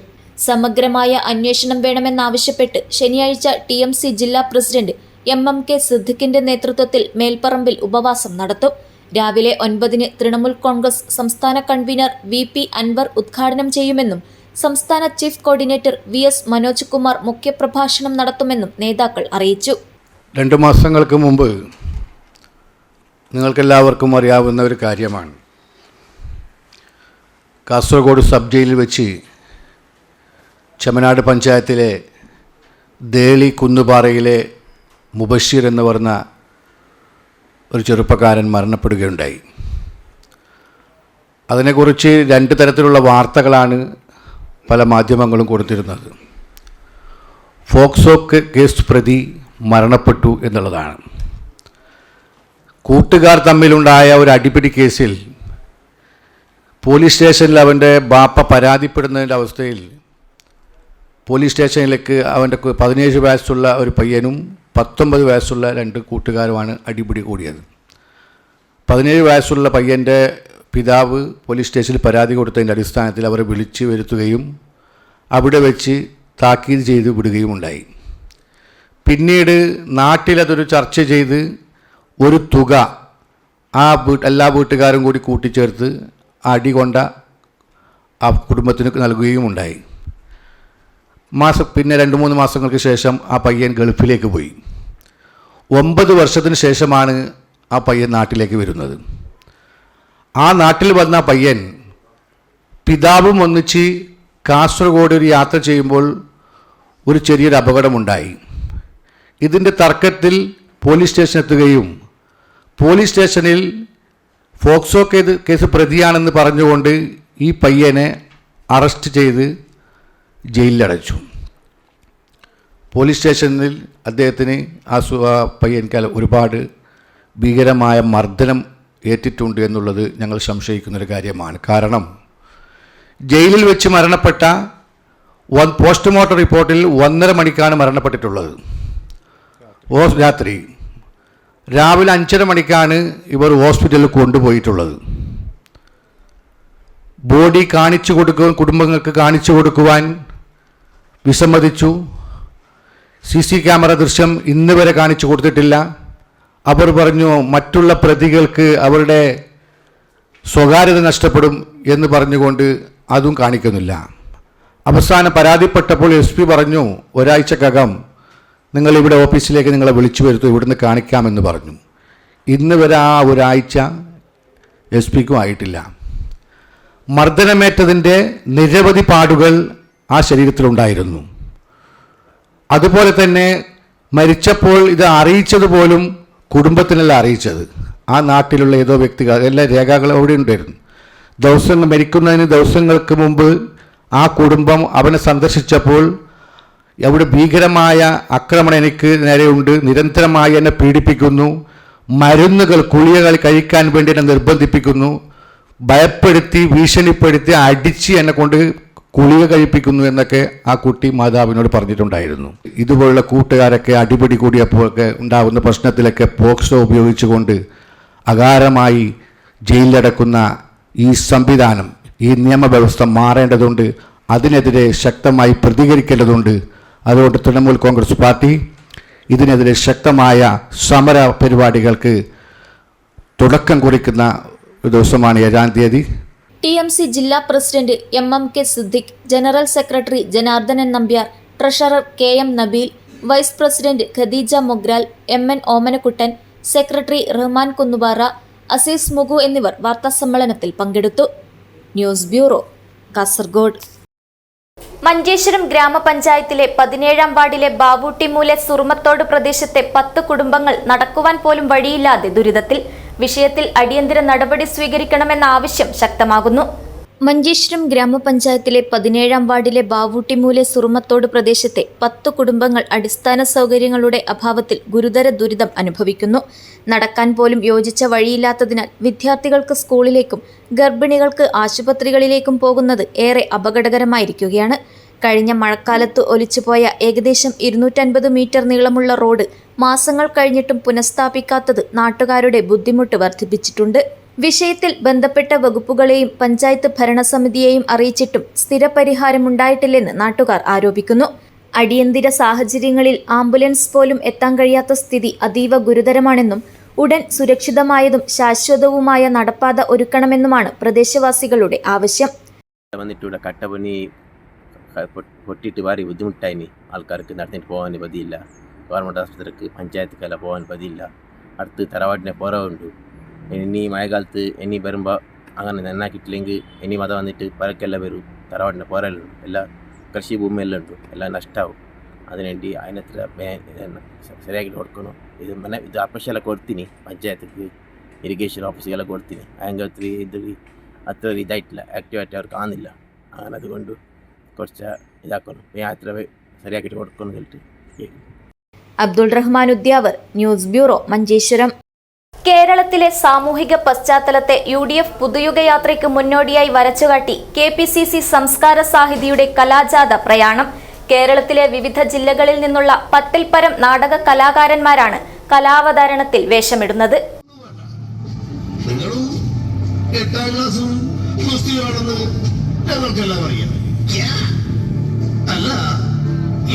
സമഗ്രമായ അന്വേഷണം വേണമെന്നാവശ്യപ്പെട്ട് ശനിയാഴ്ച TMC ജില്ലാ പ്രസിഡന്റ് MM K. സിദ്ദിഖിന്റെ നേതൃത്വത്തിൽ മേൽപ്പറമ്പിൽ ഉപവാസം നടത്തും. രാവിലെ 9-ന് തൃണമൂൽ കോൺഗ്രസ് സംസ്ഥാന കൺവീനർ VP അൻവർ ഉദ്ഘാടനം ചെയ്യുമെന്നും സംസ്ഥാന chief coordinator VS Manoj Kumar മുഖ്യപ്രഭാഷണം നടത്തുമെന്നും നേതാക്കൾ അറിയിച്ചു. 2 മാസങ്ങൾക്ക് മുമ്പ് നിങ്ങൾക്കെല്ലാവർക്കും അറിയാവുന്ന ഒരു കാര്യമാണ്. കാസർഗോഡ് സബ് ജയിലിൽ വെച്ച് ചെമ്മനാട് പഞ്ചായത്തിലെ ദേളി കുന്നുപാറയിലെ മുബഷീർ എന്ന് പറഞ്ഞ ഒരു ചെറുപ്പക്കാരൻ മരണപ്പെടുകയുണ്ടായി. അതിനെക്കുറിച്ച് 2 തരത്തിലുള്ള വാർത്തകളാണ് പല മാധ്യമങ്ങളും കൊടുത്തിരുന്നത്. ഫോക്സോ കേസ് പ്രതി മരണപ്പെട്ടു എന്നുള്ളതാണ്. കൂട്ടുകാർ തമ്മിലുണ്ടായ ഒരു അടിപിടി കേസിൽ പോലീസ് സ്റ്റേഷനിൽ അവൻ്റെ ബാപ്പ പരാതിപ്പെടുന്നതിൻ്റെ അവസ്ഥയിൽ പോലീസ് സ്റ്റേഷനിലേക്ക് അവൻ്റെ 17 വയസ്സുള്ള ഒരു പയ്യനും 19 വയസ്സുള്ള 2 കൂട്ടുകാരുമാണ് അടിപിടി കൂടിയത്. 17 വയസ്സുള്ള പയ്യൻ്റെ പിതാവ് പോലീസ് സ്റ്റേഷനിൽ പരാതി കൊടുത്തതിൻ്റെ അടിസ്ഥാനത്തിൽ അവരെ വിളിച്ചു വരുത്തുകയും അവിടെ വെച്ച് താക്കീത് ചെയ്ത് വിടുകയും ഉണ്ടായി. പിന്നീട് നാട്ടിലതൊരു ചർച്ച ചെയ്ത് ഒരു തുക എല്ലാ വീട്ടുകാരും കൂടി കൂട്ടിച്ചേർത്ത് അടികൊണ്ട ആ കുടുംബത്തിന് നൽകുകയും ഉണ്ടായി. പിന്നെ 2-3 മാസങ്ങൾക്ക് ശേഷം ആ പയ്യൻ ഗൾഫിലേക്ക് പോയി. 9 വർഷത്തിന് ശേഷമാണ് ആ പയ്യൻ നാട്ടിലേക്ക് വരുന്നത്. ആ നാട്ടിൽ വന്ന പയ്യൻ പിതാവും ഒന്നിച്ച് കാസർഗോഡ് ഒരു യാത്ര ചെയ്യുമ്പോൾ ഒരു ചെറിയൊരു അപകടമുണ്ടായി. ഇതിൻ്റെ തർക്കത്തിൽ പോലീസ് സ്റ്റേഷനെത്തുകയും പോലീസ് സ്റ്റേഷനിൽ ഫോക്സോ കേസ് പ്രതിയാണെന്ന് പറഞ്ഞുകൊണ്ട് ഈ പയ്യനെ അറസ്റ്റ് ചെയ്ത് ജയിലിലടച്ചു. പോലീസ് സ്റ്റേഷനിൽ അദ്ദേഹത്തിന് ആ പയ്യൻക്ക് ഒരുപാട് ഭീകരമായ മർദ്ദനം ഏറ്റിട്ടുണ്ട് എന്നുള്ളത് ഞങ്ങൾ സംശയിക്കുന്നൊരു കാര്യമാണ്. കാരണം ജയിലിൽ വെച്ച് മരണപ്പെട്ട പോസ്റ്റ്മോർട്ടം റിപ്പോർട്ടിൽ 1:30 മണിക്കാണ് മരണപ്പെട്ടിട്ടുള്ളത്. രാത്രി രാവിലെ 5:30 മണിക്കാണ് ഇവർ ഹോസ്പിറ്റലിൽ കൊണ്ടുപോയിട്ടുള്ളത്. ബോഡി കുടുംബങ്ങൾക്ക് കാണിച്ചു കൊടുക്കുവാൻ വിസമ്മതിച്ചു. CC ക്യാമറ ദൃശ്യം ഇന്ന് വരെ കാണിച്ചു കൊടുത്തിട്ടില്ല. അവർ പറഞ്ഞു മറ്റുള്ള പ്രതികൾക്ക് അവരുടെ സ്വകാര്യത നഷ്ടപ്പെടും എന്ന് പറഞ്ഞുകൊണ്ട് അതും കാണിക്കുന്നില്ല. അവസാനം പരാതിപ്പെട്ടപ്പോൾ SP പറഞ്ഞു ഒരാഴ്ചക്കകം നിങ്ങളിവിടെ ഓഫീസിലേക്ക് നിങ്ങളെ വിളിച്ചു വരുത്തു, ഇവിടുന്ന് കാണിക്കാമെന്ന് പറഞ്ഞു. ഇന്ന് വരെ ആ ഒരാഴ്ച SP-ക്കും ആയിട്ടില്ല. മർദ്ദനമേറ്റതിൻ്റെ നിരവധി പാടുകൾ ആ ശരീരത്തിലുണ്ടായിരുന്നു. അതുപോലെ തന്നെ മരിച്ചപ്പോൾ ഇത് അറിയിച്ചത് പോലും കുടുംബത്തിനല്ല അറിയിച്ചത്, ആ നാട്ടിലുള്ള ഏതോ വ്യക്തികൾ. എല്ലാ രേഖകളും അവിടെ ഉണ്ടായിരുന്നു. മരിക്കുന്നതിന് ദിവസങ്ങൾക്ക് മുമ്പ് ആ കുടുംബം അവനെ സന്ദർശിച്ചപ്പോൾ അവിടെ ഭീകരമായ ആക്രമണം എനിക്ക് നേരെയുണ്ട്, നിരന്തരമായി എന്നെ പീഡിപ്പിക്കുന്നു, ഗുളികകൾ കഴിക്കാൻ വേണ്ടി എന്നെ നിർബന്ധിപ്പിക്കുന്നു, ഭയപ്പെടുത്തി ഭീഷണിപ്പെടുത്തി അടിച്ച് എന്നെ കൊണ്ട് ഗുളിക കഴിപ്പിക്കുന്നു എന്നൊക്കെ ആ കുട്ടി മാതാവിനോട് പറഞ്ഞിട്ടുണ്ടായിരുന്നു. ഇതുപോലുള്ള കൂട്ടുകാരൊക്കെ അടിപിടി കൂടിയപ്പോഴൊക്കെ ഉണ്ടാകുന്ന പ്രശ്നത്തിലൊക്കെ പോക്സോ ഉപയോഗിച്ചുകൊണ്ട് അകാരമായി ജയിലിലടക്കുന്ന ഈ സംവിധാനം, ഈ നിയമവ്യവസ്ഥ മാറേണ്ടതുണ്ട്. അതിനെതിരെ ശക്തമായി പ്രതികരിക്കേണ്ടതുണ്ട്. അതുകൊണ്ട് തൃണമൂൽ കോൺഗ്രസ് പാർട്ടി ഇതിനെതിരെ ശക്തമായ സമര പരിപാടികൾക്ക് തുടക്കം കുറിക്കുന്ന ഒരു ദിവസമാണ് 7-ാം തീയതി. TMC ജില്ലാ president MMK Siddique, general secretary Janardhanan Nambiar, treasurer KM Nabeel, vice president Khadeeja Mogral, MN Omanakuttan, secretary Rahman Kunnupara, Azeez Mugu എന്നിവർ വാർത്താസമ്മേളനത്തിൽ പങ്കെടുത്തു. News bureau, Kasaragod. മഞ്ചേശ്വരം ഗ്രാമപഞ്ചായത്തിലെ 17-ാം വാർഡിലെ ബാവൂട്ടിമൂലെ സുറുമത്തോട് പ്രദേശത്തെ 10 കുടുംബങ്ങൾ നടക്കുവാൻ പോലും വഴിയില്ലാതെ ദുരിതത്തിൽ. വിഷയത്തിൽ അടിയന്തര നടപടി സ്വീകരിക്കണമെന്ന ആവശ്യം ശക്തമാകുന്നു. മഞ്ചേശ്വരം ഗ്രാമപഞ്ചായത്തിലെ 17-ാം വാർഡിലെ ബാവൂട്ടിമൂലെ സുറുമത്തോട് പ്രദേശത്തെ 10 കുടുംബങ്ങൾ അടിസ്ഥാന സൗകര്യങ്ങളുടെ അഭാവത്തിൽ ഗുരുതര ദുരിതം അനുഭവിക്കുന്നു. നടക്കാൻ പോലും യോജിച്ച വഴിയില്ലാത്തതിനാൽ വിദ്യാർത്ഥികൾക്ക് സ്കൂളിലേക്കും ഗർഭിണികൾക്ക് ആശുപത്രികളിലേക്കും പോകുന്നത് ഏറെ അപകടകരമായിരിക്കുകയാണ്. കഴിഞ്ഞ മഴക്കാലത്ത് ഒലിച്ചുപോയ ഏകദേശം 250 മീറ്റർ നീളമുള്ള റോഡ് മാസങ്ങൾ കഴിഞ്ഞിട്ടും പുനഃസ്ഥാപിക്കാത്തത് നാട്ടുകാരുടെ ബുദ്ധിമുട്ട് വർദ്ധിപ്പിച്ചിട്ടുണ്ട്. വിഷയത്തിൽ ബന്ധപ്പെട്ട വകുപ്പുകളെയും പഞ്ചായത്ത് ഭരണസമിതിയെയും അറിയിച്ചിട്ടും സ്ഥിരപരിഹാരമുണ്ടായിട്ടില്ലെന്ന് നാട്ടുകാർ ആരോപിക്കുന്നു. അടിയന്തര സാഹചര്യങ്ങളിൽ ആംബുലൻസ് പോലും എത്താൻ കഴിയാത്ത സ്ഥിതി അതീവ ഗുരുതരമാണെന്നും ഉടൻ സുരക്ഷിതമായതും ശാശ്വതവുമായ നടപ്പാത ഒരുക്കണമെന്നുമാണ് പ്രദേശവാസികളുടെ ആവശ്യം. വന്നിട്ടുള്ള കട്ടപ്പണി പൊട്ടിയിട്ട് ഭാരി ബുദ്ധിമുട്ടായിന്. ആൾക്കാർക്ക് നടന്നിട്ട് പോകാൻ പതിയില്ല. ഗവൺമെൻറ് ആശുപത്രിക്ക് പഞ്ചായത്തിക്കെല്ലാം പോകാൻ പതിയില്ല. അടുത്ത് തറവാട്ടിനെ പുറവുണ്ട്. ഇനി മഴക്കാലത്ത് ഇനി വരുമ്പോൾ അങ്ങനെ നന്നാക്കിയിട്ടില്ലെങ്കിൽ ഇനി മത വന്നിട്ട് പരക്കെല്ലാം വരും. തറവാട്ടിനെ പുറമെല്ലാം ഉണ്ട്. എല്ലാ കൃഷി ഭൂമിയെല്ലാം ഉണ്ട്. എല്ലാം നഷ്ടമാവും. അതിനുവേണ്ടി അതിനത്ര ശരിയാക്കിയിട്ട് കൊടുക്കണം. ഇത് അപ്പശെല്ലാം കൊടുത്തിന് പഞ്ചായത്തിക്ക്, ഇറിഗേഷൻ ഓഫീസുകളെല്ലാം കൊടുത്തിന്. അതിൻ്റെ അത്ര ഇതായിട്ടില്ല, ആക്റ്റീവായിട്ട് അവർക്ക് കാണുന്നില്ല. അങ്ങനെ അതുകൊണ്ട് കുറച്ച് ഇതാക്കണം, അത്ര ശരിയാക്കിയിട്ട് കൊടുക്കണം എന്നിട്ട്. Abdul Rahman Udyavar, news bureau, Manjeshwaram. കേരളത്തിലെ സാമൂഹിക പശ്ചാത്തലത്തെ UDF പുതുയുഗയാത്രയ്ക്ക് മുന്നോടിയായി വരച്ചുകാട്ടി KPCC സംസ്കാര സാഹിതിയുടെ കലാജാഥ പ്രയാണം. കേരളത്തിലെ വിവിധ ജില്ലകളിൽ നിന്നുള്ള 10-ൽ പരം നാടക കലാകാരന്മാരാണ് കലാവതരണത്തിൽ വേഷമിടുന്നത്.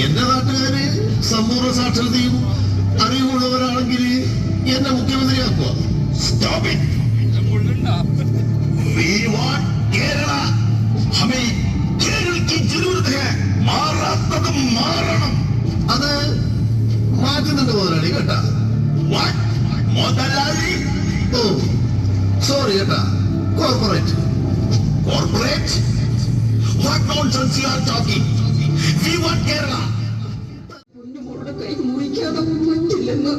എന്റെ നാട്ടുകാര് സമ്പൂർണ്ണ സാക്ഷരതയും അറിവുള്ളവരാണെങ്കിൽ എന്നെ മുഖ്യമന്ത്രിയാക്കുക. മാറണം, അത് മാറ്റുന്നുണ്ട് മുതലാളി കേട്ടാ. മുതലാളി ഓ സോറി കേട്ടാ. Corporate what nonsense you are talking. We want Kerala. കുഞ്ഞുമോളുടെ കൈ മുറിക്കാതെ പറ്റില്ലെന്ന്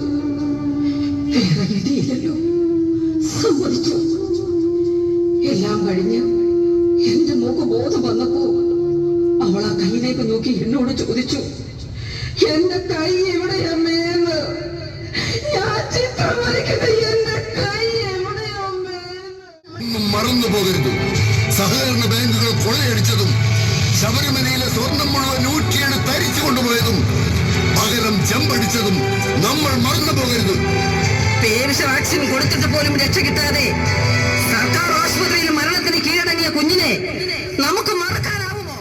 വേറെ വിധിയില്ലല്ലോ. സമ്മതിച്ചു. എല്ലാം കഴിഞ്ഞ് എന്റെ മോക്ക് ബോധം വന്നപ്പോ അവൾ ആ കൈയിലേക്ക് നോക്കി എന്നോട് ചോദിച്ചു, എന്റെ കൈ എവിടെയമ്മേന്ന്. ഞാൻ ചിത്രം വരയ്ക്കുന്നത് എന്റെ കൈ എവിടെയമ്മേന്ന്. മറന്നു പോകരുത്, സഹകരണ ബാങ്കുകൾ കൊള്ളയടിച്ചതും ശബരിമലയിലെ സ്വർണം മുഴുവൻ ഊറ്റിയാണ് തരിച്ചു കൊണ്ടുപോയതും പകരം ചെമ്പടിച്ചതും നമ്മൾ മറന്നു പോകരുത്. പേവിഷ വാക്സിൻ കൊടുത്തിട്ട് പോലും രക്ഷ കിട്ടാതെ സർക്കാർ ആശുപത്രിയിൽ മരണത്തിന് കീഴടങ്ങിയ കുഞ്ഞിനെ നമുക്ക് മറക്കാനാവുമോ?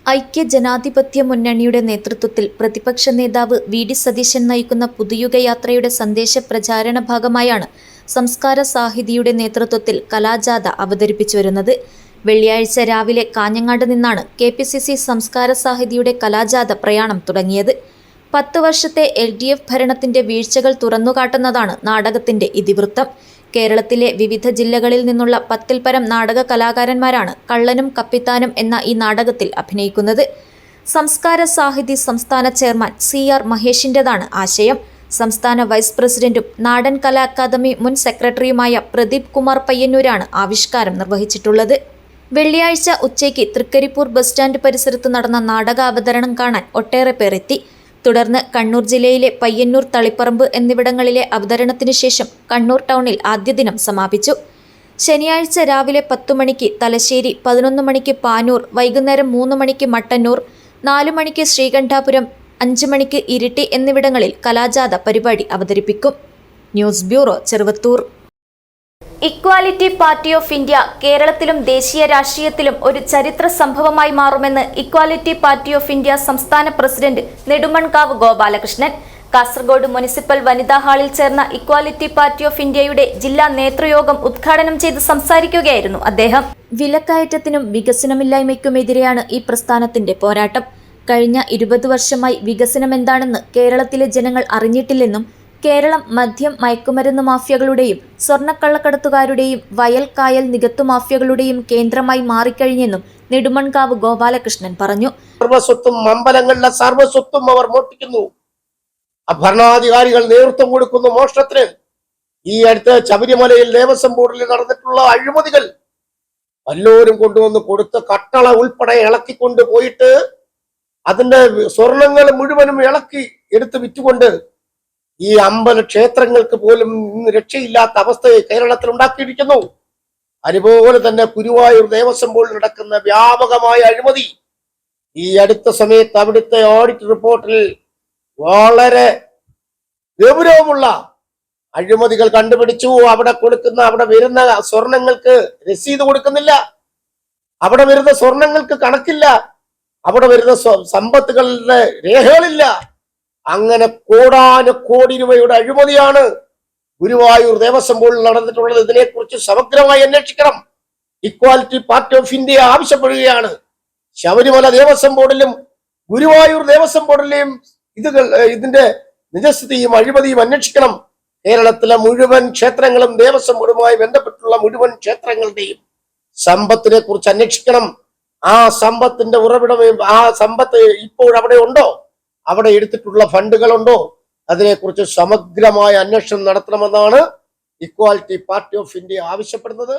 ഐക്യ ജനാധിപത്യ മുന്നണിയുടെ നേതൃത്വത്തിൽ പ്രതിപക്ഷ നേതാവ് VD സതീശൻ നയിക്കുന്ന പുതുയുഗയാത്രയുടെ സന്ദേശ പ്രചാരണ ഭാഗമായാണ് സംസ്കാര സാഹിതിയുടെ നേതൃത്വത്തിൽ കലാജാഥ അവതരിപ്പിച്ചു വരുന്നത്. വെള്ളിയാഴ്ച രാവിലെ കാഞ്ഞങ്ങാട് നിന്നാണ് KPCC സംസ്കാര സാഹിതിയുടെ കലാജാഥ പ്രയാണം തുടങ്ങിയത്. 10 വർഷത്തെ LDF ഭരണത്തിന്റെ വീഴ്ചകൾ തുറന്നുകാട്ടുന്നതാണ് നാടകത്തിന്റെ ഇതിവൃത്തം. കേരളത്തിലെ വിവിധ ജില്ലകളിൽ നിന്നുള്ള 10-ൽ പരം നാടക കലാകാരന്മാരാണ് കള്ളനും കപ്പിത്താനും എന്ന ഈ നാടകത്തിൽ അഭിനയിക്കുന്നത്. സംസ്കാര സാഹിതി സംസ്ഥാന ചെയർമാൻ CR മഹേഷിൻ്റെതാണ് ആശയം. സംസ്ഥാന വൈസ് പ്രസിഡന്റും നാടൻ കലാ അക്കാദമി മുൻ സെക്രട്ടറിയുമായ പ്രദീപ് കുമാർ പയ്യന്നൂരാണ് ആവിഷ്കാരം നിർവഹിച്ചിട്ടുള്ളത്. വെള്ളിയാഴ്ച ഉച്ചയ്ക്ക് തൃക്കരിപ്പൂർ ബസ് സ്റ്റാൻഡ് പരിസരത്ത് നടന്ന നാടക അവതരണം കാണാൻ ഒട്ടേറെ പേർ എത്തി. തുടർന്ന് കണ്ണൂർ ജില്ലയിലെ പയ്യന്നൂർ, തളിപ്പറമ്പ് എന്നിവിടങ്ങളിലെ അവതരണത്തിന് ശേഷം കണ്ണൂർ ടൗണിൽ ആദ്യ ദിനം സമാപിച്ചു. ശനിയാഴ്ച രാവിലെ 10 മണിക്ക് തലശ്ശേരി, 11 മണിക്ക് പാനൂർ, വൈകുന്നേരം 3 മണിക്ക് മട്ടന്നൂർ, 4 മണിക്ക് ശ്രീകണ്ഠാപുരം, 5 മണിക്ക് ഇരിട്ടി എന്നിവിടങ്ങളിൽ കലാജാഥ പരിപാടി അവതരിപ്പിക്കും. News bureau, Cheruvathur. Equality party of India കേരളത്തിലും ദേശീയ രാഷ്ട്രീയത്തിലും ഒരു ചരിത്ര സംഭവമായി മാറുമെന്ന് ഇക്വാലിറ്റി പാർട്ടി ഓഫ് ഇന്ത്യ സംസ്ഥാന പ്രസിഡന്റ് നെടുമൺകാവ് ഗോപാലകൃഷ്ണൻ. കാസർഗോഡ് മുനിസിപ്പൽ വനിതാ ഹാളിൽ ചേർന്ന ഇക്വാലിറ്റി പാർട്ടി ഓഫ് ഇന്ത്യയുടെ ജില്ലാ നേതൃയോഗം ഉദ്ഘാടനം ചെയ്ത് സംസാരിക്കുകയായിരുന്നു അദ്ദേഹം. വിലക്കയറ്റത്തിനും വികസനമില്ലായ്മയ്ക്കുമെതിരെയാണ് ഈ പ്രസ്ഥാനത്തിന്റെ പോരാട്ടം. കഴിഞ്ഞ 20 വർഷമായി വികസനം എന്താണെന്ന് കേരളത്തിലെ ജനങ്ങൾ അറിഞ്ഞിട്ടില്ലെന്നും കേരളം മദ്യം, മയക്കുമരുന്ന് മാഫിയകളുടെയും സ്വർണ്ണക്കള്ളക്കടത്തുകാരുടെയും വയൽ കായൽ നികത്തു മാഫിയകളുടെയും കേന്ദ്രമായി മാറിക്കഴിഞ്ഞെന്നും നെടുമൺകാവ് ഗോപാലകൃഷ്ണൻ പറഞ്ഞു. സർവസ്വത്തും അമ്പലങ്ങളിലെ സർവസ്വത്തും അവർ മോഷ്ടിക്കുന്നു. ഭരണാധികാരികൾ നേതൃത്വം കൊടുക്കുന്ന മോഷണത്തിന് ഈ അടുത്ത് ശബരിമലയിൽ ദേവസ്വം ബോർഡിൽ നടന്നിട്ടുള്ള അഴിമതികൾ വല്ലോരും കൊണ്ടുവന്ന് കൊടുത്ത് കട്ടള ഉൾപ്പെടെ ഇളക്കിക്കൊണ്ട് പോയിട്ട് അതിന്റെ സ്വർണങ്ങൾ മുഴുവനും ഇളക്കി എടുത്ത് വിറ്റുകൊണ്ട് ഈ അമ്പല ക്ഷേത്രങ്ങൾക്ക് പോലും ഇന്ന് രക്ഷയില്ലാത്ത അവസ്ഥയെ കേരളത്തിൽ ഉണ്ടാക്കിയിരിക്കുന്നു. അതുപോലെ തന്നെ ഗുരുവായൂർ ദേവസ്വം ബോർഡിൽ നടക്കുന്ന വ്യാപകമായ അഴിമതി ഈ അടുത്ത സമയത്ത് അവിടുത്തെ ഓഡിറ്റ് റിപ്പോർട്ടിൽ വളരെ ഗൗരവമുള്ള അഴിമതികൾ കണ്ടുപിടിച്ചു. അവിടെ വരുന്ന സ്വർണങ്ങൾക്ക് രസീത് കൊടുക്കുന്നില്ല, അവിടെ വരുന്ന സ്വർണങ്ങൾക്ക് കണക്കില്ല, അവിടെ വരുന്ന സമ്പത്തുകളുടെ രേഖകളില്ല. അങ്ങനെ കോടാനുകോടി രൂപയുടെ അഴിമതിയാണ് ഗുരുവായൂർ ദേവസ്വം ബോർഡിൽ നടന്നിട്ടുള്ളത് ഇതിനെക്കുറിച്ച് സമഗ്രമായി അന്വേഷിക്കണം. ഇക്വാലിറ്റി പാർട്ടി ഓഫ് ഇന്ത്യ ആവശ്യപ്പെടുകയാണ്. ശബരിമല ദേവസ്വം ബോർഡിലും ഗുരുവായൂർ ദേവസ്വം ബോർഡിലെയും ഇതിന്റെ നിജസ്ഥിതിയും അഴിമതിയും അന്വേഷിക്കണം. കേരളത്തിലെ മുഴുവൻ ക്ഷേത്രങ്ങളും ദേവസ്വം ബോർഡുമായി ബന്ധപ്പെട്ടുള്ള മുഴുവൻ ക്ഷേത്രങ്ങളുടെയും സമ്പത്തിനെ കുറിച്ച് അന്വേഷിക്കണം. ആ സമ്പത്തിന്റെ ഉറവിടം, ആ സമ്പത്ത് ഇപ്പോൾ അവിടെ ഉണ്ടോ, അവിടെ എടുത്തിട്ടുള്ള ഫണ്ടുകളുണ്ടോ, അതിനെക്കുറിച്ച് സമഗ്രമായ അന്വേഷണം നടത്തണമെന്നാണ് ഇക്വാലിറ്റി പാർട്ടി ഓഫ് ഇന്ത്യ ആവശ്യപ്പെടുന്നത്.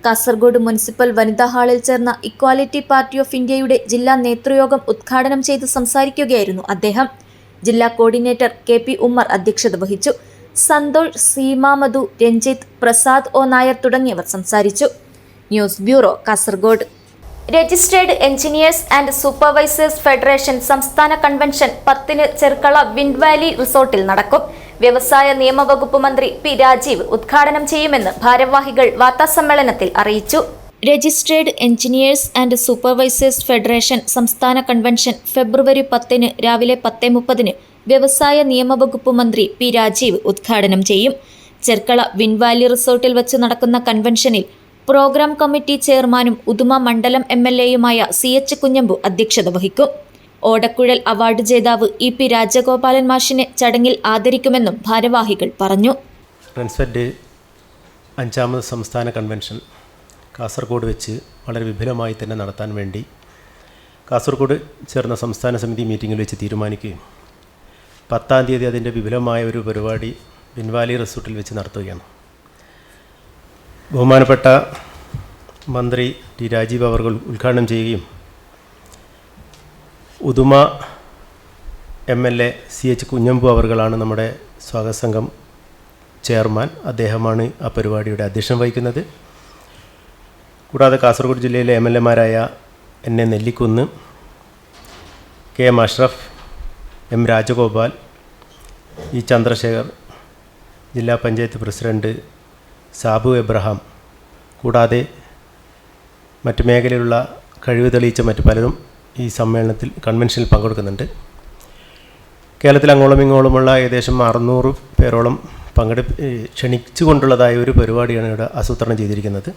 കാസർഗോഡ് മുനിസിപ്പൽ വനിതാ ഹാളിൽ ചേർന്ന ഇക്വാലിറ്റി പാർട്ടി ഓഫ് ഇന്ത്യയുടെ ജില്ലാ നേതൃയോഗം ഉദ്ഘാടനം ചെയ്ത് സംസാരിക്കുകയായിരുന്നു അദ്ദേഹം. ജില്ലാ കോർഡിനേറ്റർ KP ഉമ്മർ അധ്യക്ഷത വഹിച്ചു. സന്തോഷ്, സീമ മധു, രഞ്ജിത്ത്, പ്രസാദ് ഒ നായർ തുടങ്ങിയവർ സംസാരിച്ചു. News bureau, Kasaragod. Registered engineers and supervisors federation സംസ്ഥാന കൺവെൻഷൻ 10-ന് ചെർക്കള വിൻഡ് വാലി റിസോർട്ടിൽ നടക്കും. വ്യവസായ നിയമവകുപ്പ് മന്ത്രി P രാജീവ് ഉദ്ഘാടനം ചെയ്യുമെന്ന് ഭാരവാഹികൾ വാർത്താസമ്മേളനത്തിൽ അറിയിച്ചു. Registered engineers and supervisors federation സംസ്ഥാന കൺവെൻഷൻ ഫെബ്രുവരി 10-ന് രാവിലെ 10:30-ന് വ്യവസായ നിയമവകുപ്പ് മന്ത്രി P രാജീവ് ഉദ്ഘാടനം ചെയ്യും. ചെർക്കള വിൻഡ് വാലി റിസോർട്ടിൽ വെച്ച് നടക്കുന്ന കൺവെൻഷനിൽ പ്രോഗ്രാം കമ്മിറ്റി ചെയർമാനും ഉദുമ മണ്ഡലം MLA-യുമായ CH കുഞ്ഞമ്പു അധ്യക്ഷത വഹിക്കും. ഓടക്കുഴൽ അവാർഡ് ജേതാവ് EP രാജഗോപാലൻ മാഷിനെ ചടങ്ങിൽ ആദരിക്കുമെന്നും ഭാരവാഹികൾ പറഞ്ഞു. ട്രാൻസ്ഫെഡ് 5ാമത് സംസ്ഥാന കൺവെൻഷൻ കാസർഗോഡ് വെച്ച് വളരെ വിപുലമായി തന്നെ നടത്താൻ വേണ്ടി കാസർഗോഡ് ചേർന്ന സംസ്ഥാന സമിതി മീറ്റിങ്ങിൽ വെച്ച് തീരുമാനിക്കുകയും 10-ാം തീയതി അതിൻ്റെ വിപുലമായ ഒരു പരിപാടി വിൻവാലി റിസോർട്ടിൽ വെച്ച് നടത്തുകയാണ്. ബഹുമാനപ്പെട്ട മന്ത്രി T രാജീവ് അവർ ഉദ്ഘാടനം ചെയ്യുകയും ഉദുമ MLA CH കുഞ്ഞമ്പു അവർകളാണ് നമ്മുടെ സ്വാഗത സംഘം ചെയർമാൻ. അദ്ദേഹമാണ് ആ പരിപാടിയുടെ അധ്യക്ഷം വഹിക്കുന്നത്. കൂടാതെ കാസർഗോഡ് ജില്ലയിലെ MLA-മാരായ NA Nellikunnu, KM Ashraf, M Rajagopal, E Chandrasekhar, ജില്ലാ പഞ്ചായത്ത് പ്രസിഡന്റ് സാബു എബ്രഹാം, കൂടാതെ മറ്റ് മേഖലയിലുള്ള കഴിവ് തെളിയിച്ച മറ്റ് പലരും ഈ സമ്മേളനത്തിൽ കൺവെൻഷനിൽ പങ്കെടുക്കുന്നുണ്ട്. കേരളത്തിൽ അങ്ങോളം ഇങ്ങോളമുള്ള ഏകദേശം 600 പേരോളം ക്ഷണിച്ചുകൊണ്ടുള്ളതായ ഒരു പരിപാടിയാണ് ഇവിടെ ആസൂത്രണം ചെയ്തിരിക്കുന്നത്.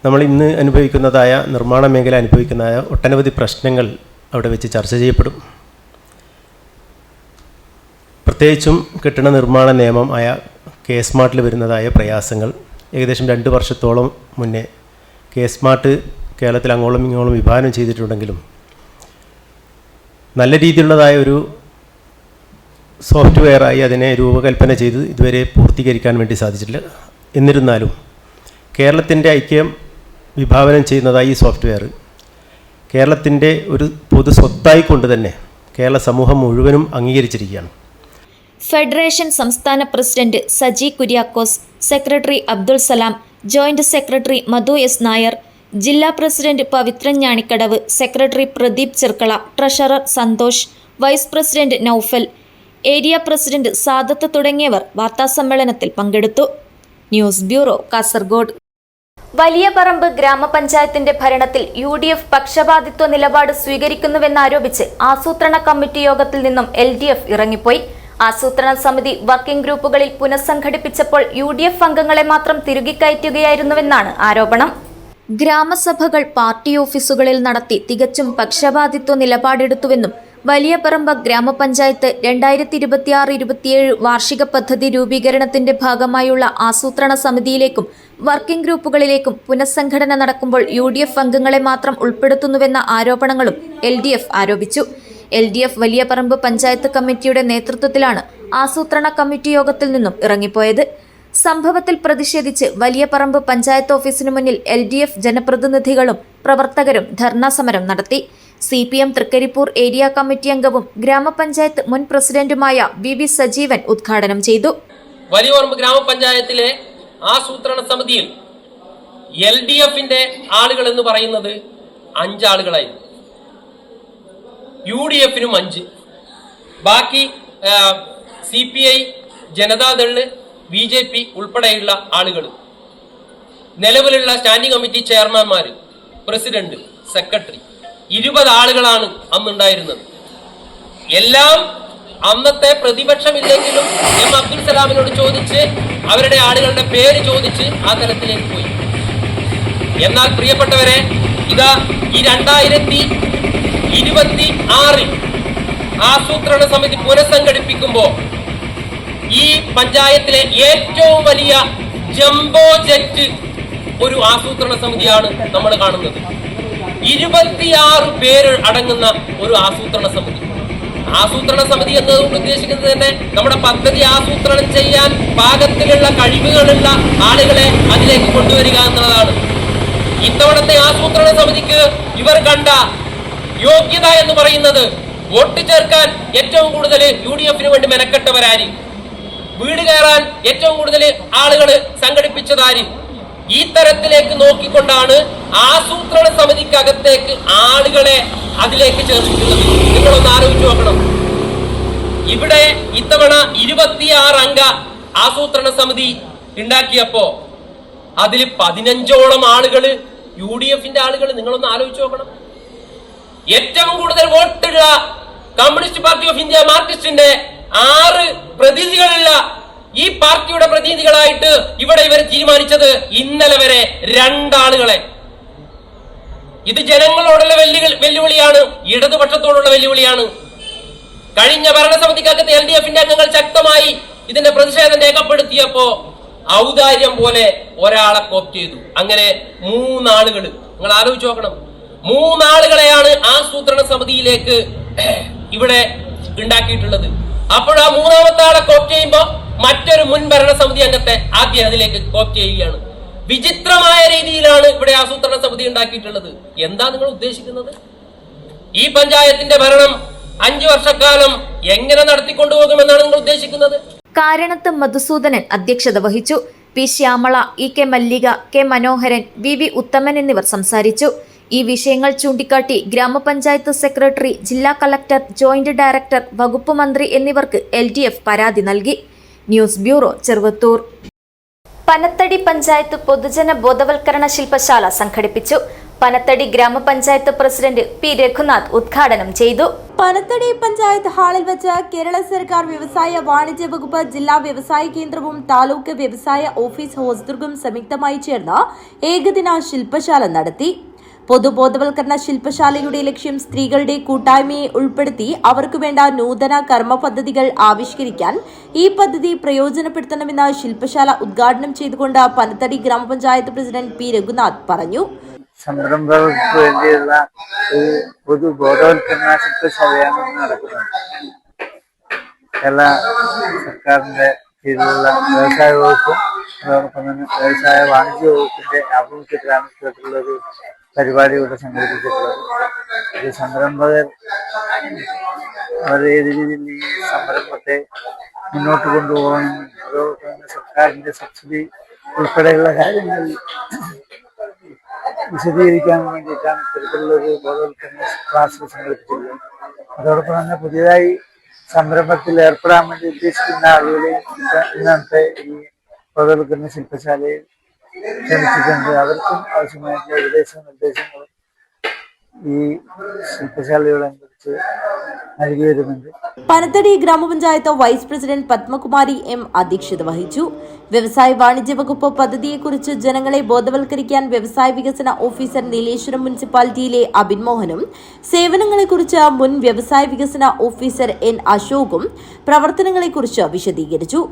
നമ്മൾ ഇന്ന് അനുഭവിക്കുന്നതായ നിർമ്മാണ മേഖല അനുഭവിക്കുന്നതായ ഒട്ടനവധി പ്രശ്നങ്ങൾ അവിടെ വെച്ച് ചർച്ച ചെയ്യപ്പെടും. പ്രത്യേകിച്ചും കെട്ടിട നിർമ്മാണ നിയമം ആയ K-സ്മാർട്ടിൽ വരുന്നതായ പ്രയാസങ്ങൾ ഏകദേശം 2 വർഷത്തോളം മുന്നേ K-സ്മാർട്ട് കേരളത്തിൽ അങ്ങോളം ഇങ്ങോളം വിഭാവനം ചെയ്തിട്ടുണ്ടെങ്കിലും നല്ല രീതിയിലുള്ളതായ ഒരു സോഫ്റ്റ്വെയറായി അതിനെ രൂപകൽപ്പന ചെയ്ത് ഇതുവരെ പൂർത്തീകരിക്കാൻ വേണ്ടി സാധിച്ചിട്ടില്ല. എന്നിരുന്നാലും കേരളത്തിൻ്റെ ഐക്യം വിഭാവനം ചെയ്യുന്നതായി ഈ സോഫ്റ്റ്വെയർ കേരളത്തിൻ്റെ ഒരു പൊതു സ്വത്തായി കൊണ്ട് തന്നെ കേരള സമൂഹം മുഴുവനും അംഗീകരിച്ചിരിക്കുകയാണ്. ഫെഡറേഷൻ സംസ്ഥാന president Saji Kuriakose, secretary Abdul Salam, joint secretary Madhu S Nair, ജില്ലാ president Pavithran Njanikkadavu, secretary Pradeep Cherkala, treasurer Santhosh, vice president Naufal, area president Sadath തുടങ്ങിയവർ വാർത്താസമ്മേളനത്തിൽ പങ്കെടുത്തു. News bureau, Kasaragod. വലിയ പറമ്പ് ഗ്രാമപഞ്ചായത്തിന്റെ ഭരണത്തിൽ UDF പക്ഷപാതിത്വ നിലപാട് സ്വീകരിക്കുന്നുവെന്നാരോപിച്ച് ആസൂത്രണ കമ്മിറ്റി യോഗത്തിൽ നിന്നും LDF ഇറങ്ങിപ്പോയി. ആസൂത്രണ സമിതി വർക്കിംഗ് ഗ്രൂപ്പുകളിൽ പുനഃസംഘടിപ്പിച്ചപ്പോൾ UDF അംഗങ്ങളെ മാത്രം തിരുകിക്കയറ്റുകയായിരുന്നുവെന്നാണ് ആരോപണം. ഗ്രാമസഭകൾ പാർട്ടി ഓഫീസുകളിൽ നടത്തി തികച്ചും പക്ഷപാതിത്വ നിലപാടെടുത്തുവെന്നും വലിയ പറമ്പ് ഗ്രാമപഞ്ചായത്ത് 2026-27 വാർഷിക പദ്ധതി രൂപീകരണത്തിന്റെ ഭാഗമായുള്ള ആസൂത്രണ സമിതിയിലേക്കും വർക്കിംഗ് ഗ്രൂപ്പുകളിലേക്കും പുനഃസംഘടന നടക്കുമ്പോൾ UDF അംഗങ്ങളെ മാത്രം ഉൾപ്പെടുത്തുന്നുവെന്ന ആരോപണങ്ങളും LDF ആരോപിച്ചു. LDF വലിയ പറമ്പ് പഞ്ചായത്ത് കമ്മിറ്റിയുടെ നേതൃത്വത്തിലാണ് ആസൂത്രണ കമ്മിറ്റി യോഗത്തിൽ നിന്നും ഇറങ്ങിപ്പോയത്. സംഭവത്തിൽ പ്രതിഷേധിച്ച് വലിയ പറമ്പ് പഞ്ചായത്ത് ഓഫീസിനു മുന്നിൽ LDF ജനപ്രതിനിധികളും പ്രവർത്തകരും ധർണാ സമരം നടത്തി. CPM തൃക്കരിപ്പൂർ ഏരിയ കമ്മിറ്റി അംഗവും ഗ്രാമപഞ്ചായത്ത് മുൻ പ്രസിഡന്റുമായ VV സജീവൻ ഉദ്ഘാടനം ചെയ്തു. വലിയ പറമ്പ് ഗ്രാമപഞ്ചായത്തിലെ ആസൂത്രണ സമിതിയിൽ LDF-ന്റെ ആളുകൾ എന്ന് പറയുന്നത് 5 ആളുകളായിരുന്നു. UDF-നും 5, ബാക്കി CPI, ജനതാദള്, BJP ഉൾപ്പെടെയുള്ള ആളുകൾ, നിലവിലുള്ള സ്റ്റാൻഡിംഗ് കമ്മിറ്റി ചെയർമാൻമാർ, പ്രസിഡന്റ്, സെക്രട്ടറി, 20 ആളുകളാണ് അന്നുണ്ടായിരുന്നത്. എല്ലാം അന്നത്തെ പ്രതിപക്ഷമില്ലെങ്കിലും എം അബ്ദുൽ സലാമിനോട് ചോദിച്ച് അവരുടെ ആളുകളുടെ പേര് ചോദിച്ച് ആ തലത്തിലേക്ക് പോയി. എന്നാൽ പ്രിയപ്പെട്ടവരെ, ഇതാ ഈ 2026 ആസൂത്രണ സമിതി പുനഃസംഘടിപ്പിക്കുമ്പോൾ ഈ പഞ്ചായത്തിലെ ഏറ്റവും വലിയ ജംബോ ജെറ്റ് ഒരു ആസൂത്രണ സമിതിയാണ് നമ്മൾ കാണുന്നത്. 26 പേര് അടങ്ങുന്ന ഒരു ആസൂത്രണ സമിതി. ആസൂത്രണ സമിതി എന്നതുകൊണ്ട് ഉദ്ദേശിക്കുന്നത് തന്നെ നമ്മുടെ പദ്ധതി ആസൂത്രണം ചെയ്യാൻ പാകത്തിലുള്ള കഴിവുകളുള്ള ആളുകളെ അതിലേക്ക് കൊണ്ടുവരിക എന്നുള്ളതാണ്. ഇത്തവണത്തെ ആസൂത്രണ സമിതിക്ക് ഇവർ കണ്ട യോഗ്യത എന്ന് പറയുന്നത് വോട്ട് ചേർക്കാൻ ഏറ്റവും കൂടുതൽ UDF വേണ്ടി മെനക്കെട്ടവരാര്, വീട് കയറാൻ ഏറ്റവും കൂടുതൽ ആളുകൾ സംഘടിപ്പിച്ചതാര്, ഈ തരത്തിലേക്ക് നോക്കിക്കൊണ്ടാണ് ആസൂത്രണ സമിതിക്കകത്തേക്ക് ആളുകളെ അതിലേക്ക് ചേർത്തിട്ടുള്ളത്. നിങ്ങളൊന്ന് ആലോചിച്ച് നോക്കണം. ഇവിടെ ഇത്തവണ 26 അംഗ ആസൂത്രണ സമിതി ഉണ്ടാക്കിയപ്പോ അതിൽ 15ഓളം ആളുകള് UDF ആളുകൾ. നിങ്ങളൊന്ന് ആലോചിച്ച് നോക്കണം. ഏറ്റവും കൂടുതൽ വോട്ടുള്ള കമ്മ്യൂണിസ്റ്റ് പാർട്ടി ഓഫ് ഇന്ത്യ മാർക്സിസ്റ്റിന്റെ 6 പ്രതിനിധികളുള്ള ഈ പാർട്ടിയുടെ പ്രതിനിധികളായിട്ട് ഇവിടെ ഇവർ തീരുമാനിച്ചത് ഇന്നലെ വരെ 2 ആളുകളെ. ഇത് ജനങ്ങളോടുള്ള വെല്ലുവിളിയാണ്, ഇടതുപക്ഷത്തോടുള്ള വെല്ലുവിളിയാണ്. കഴിഞ്ഞ ഭരണസമിതിക്കകത്ത് LDF അംഗങ്ങൾ ശക്തമായി ഇതിന്റെ പ്രതിഷേധം രേഖപ്പെടുത്തിയപ്പോ ഔദാര്യം പോലെ ഒരാളെ കോപ്റ്റ് ചെയ്തു. അങ്ങനെ 3 ആളുകൾ. നിങ്ങൾ ആലോചിച്ച് നോക്കണം. 3 ആളുകളെയാണ് ആസൂത്രണ സമിതിയിലേക്ക് ഇവിടെ ഉണ്ടാക്കിയിട്ടുള്ളത്. അപ്പോൾ ആ 3ാമത്തെ ആളെ കോപ്റ്റ് ചെയ്യുമ്പോൾ മറ്റൊരു മുൻ ഭരണസമിതി അംഗത്തെ ആദ്യം അതിലേക്ക് കോപ്റ്റ് ചെയ്യുകയാണ്. വിചിത്രമായ രീതിയിലാണ് ഇവിടെ ആസൂത്രണ സമിതി ഉണ്ടാക്കിയിട്ടുള്ളത്. എന്താ നിങ്ങൾ ഉദ്ദേശിക്കുന്നത്? ഈ പഞ്ചായത്തിന്റെ ഭരണം 5 വർഷക്കാലം എങ്ങനെ നടത്തിക്കൊണ്ടുപോകുമെന്നാണ് നിങ്ങൾ ഉദ്ദേശിക്കുന്നത്? കാരണത്ത് മധുസൂദനൻ അധ്യക്ഷത വഹിച്ചു. പി ശ്യാമള, EK മല്ലിക, K മനോഹരൻ, VV ഉത്തമൻ എന്നിവർ സംസാരിച്ചു. ഈ വിഷയങ്ങൾ ചൂണ്ടിക്കാട്ടി ഗ്രാമപഞ്ചായത്ത് സെക്രട്ടറി, ജില്ലാ കളക്ടർ, ജോയിന്റ് ഡയറക്ടർ, വകുപ്പ് മന്ത്രി എന്നിവർക്ക് LDF പരാതി നൽകി. News bureau, Cheruvathur. പനത്തടി പഞ്ചായത്ത് പൊതുജന ബോധവൽക്കരണ ശില്പശാല സംഘടിപ്പിച്ചു. പനത്തടി ഗ്രാമപഞ്ചായത്ത് പ്രസിഡന്റ് P രഘുനാഥ് ഉദ്ഘാടനം ചെയ്തു. പനത്തടി പഞ്ചായത്ത് ഹാളിൽ വെച്ച് കേരള സർക്കാർ വ്യവസായ വാണിജ്യ വകുപ്പ് ജില്ലാ വ്യവസായ കേന്ദ്രവും താലൂക്ക് വ്യവസായ ഓഫീസ് ഹോസ്ദുർഗും സംയുക്തമായി ചേർന്ന് ഏകദിന ശില്പശാല നടത്തി. പൊതുബോധവൽക്കരണ ശില്പശാലയുടെ ലക്ഷ്യം സ്ത്രീകളുടെ കൂട്ടായ്മയെ ഉൾപ്പെടുത്തി അവർക്ക് വേണ്ട നൂതന കർമ്മ പദ്ധതികൾ ആവിഷ്കരിക്കാൻ ഈ പദ്ധതി പ്രയോജനപ്പെടുത്തണമെന്ന് ശില്പശാല ഉദ്ഘാടനം ചെയ്തുകൊണ്ട് പനത്തടി ഗ്രാമപഞ്ചായത്ത് പ്രസിഡന്റ് P രഘുനാഥ് പറഞ്ഞു. സംരംഭകർക്ക് വേണ്ടിയുള്ള ഒരു പൊതുബോധവൽക്കരണ ശില്പശാലയാണ് നടക്കുന്നത്. കേരള സർക്കാരിന്റെ കീഴിലുള്ള വ്യവസായ വകുപ്പും അതോടൊപ്പം തന്നെ വ്യവസായ വാണിജ്യ വകുപ്പിന്റെ ആഭിമുഖ്യത്തിലാണ് ഇത്തരത്തിലുള്ള ഒരു പരിപാടി ഇവിടെ സംഘടിപ്പിച്ചിട്ടുള്ളത്. ഈ സംരംഭകർ വളരെ ഏത് രീതിയിൽ ഈ സംരംഭത്തെ മുന്നോട്ട് കൊണ്ടുപോകണം, അതോടൊപ്പം തന്നെ സർക്കാരിന്റെ സബ്സിഡി ഉൾപ്പെടെയുള്ള കാര്യങ്ങൾ വിശദീകരിക്കാൻ വേണ്ടിയിട്ടാണ് ഇത്തരത്തിലുള്ള ഒരു ബോധവൽക്കരണ ക്ലാസ് സംഘടിപ്പിച്ചിട്ടുള്ളത്. അതോടൊപ്പം തന്നെ പുതിയതായി സംരംഭത്തിൽ ഏർപ്പെടാൻ വേണ്ടി ഉദ്ദേശിക്കുന്ന ആളുകളെ ഇന്നത്തെ ഈ ബോധവൽക്കരണ ശില്പശാലയിൽ ക്ഷണിച്ചിട്ടുണ്ട്. അവർക്കും ആവശ്യമായിട്ടുള്ള നിർദ്ദേശങ്ങളും ഈ ശില്പശാലയോടനുബന്ധിച്ച് നൽകി വരുന്നുണ്ട്. പനത്തടി ഗ്രാമപഞ്ചായത്ത് വൈസ് പ്രസിഡന്റ് പത്മകുമാരി M അധ്യക്ഷത വഹിച്ചു. വ്യവസായ വാണിജ്യ വകുപ്പ് പദ്ധതിയെക്കുറിച്ച് ജനങ്ങളെ ബോധവൽക്കരിക്കാൻ വ്യവസായ വികസന ഓഫീസർ നീലേശ്വരം മുനിസിപ്പാലിറ്റിയിലെ അബിൻ മോഹനും സേവനങ്ങളെക്കുറിച്ച് മുൻ വ്യവസായ വികസന ഓഫീസർ N അശോകും പ്രവർത്തനങ്ങളെക്കുറിച്ച് വിശദീകരിച്ചു.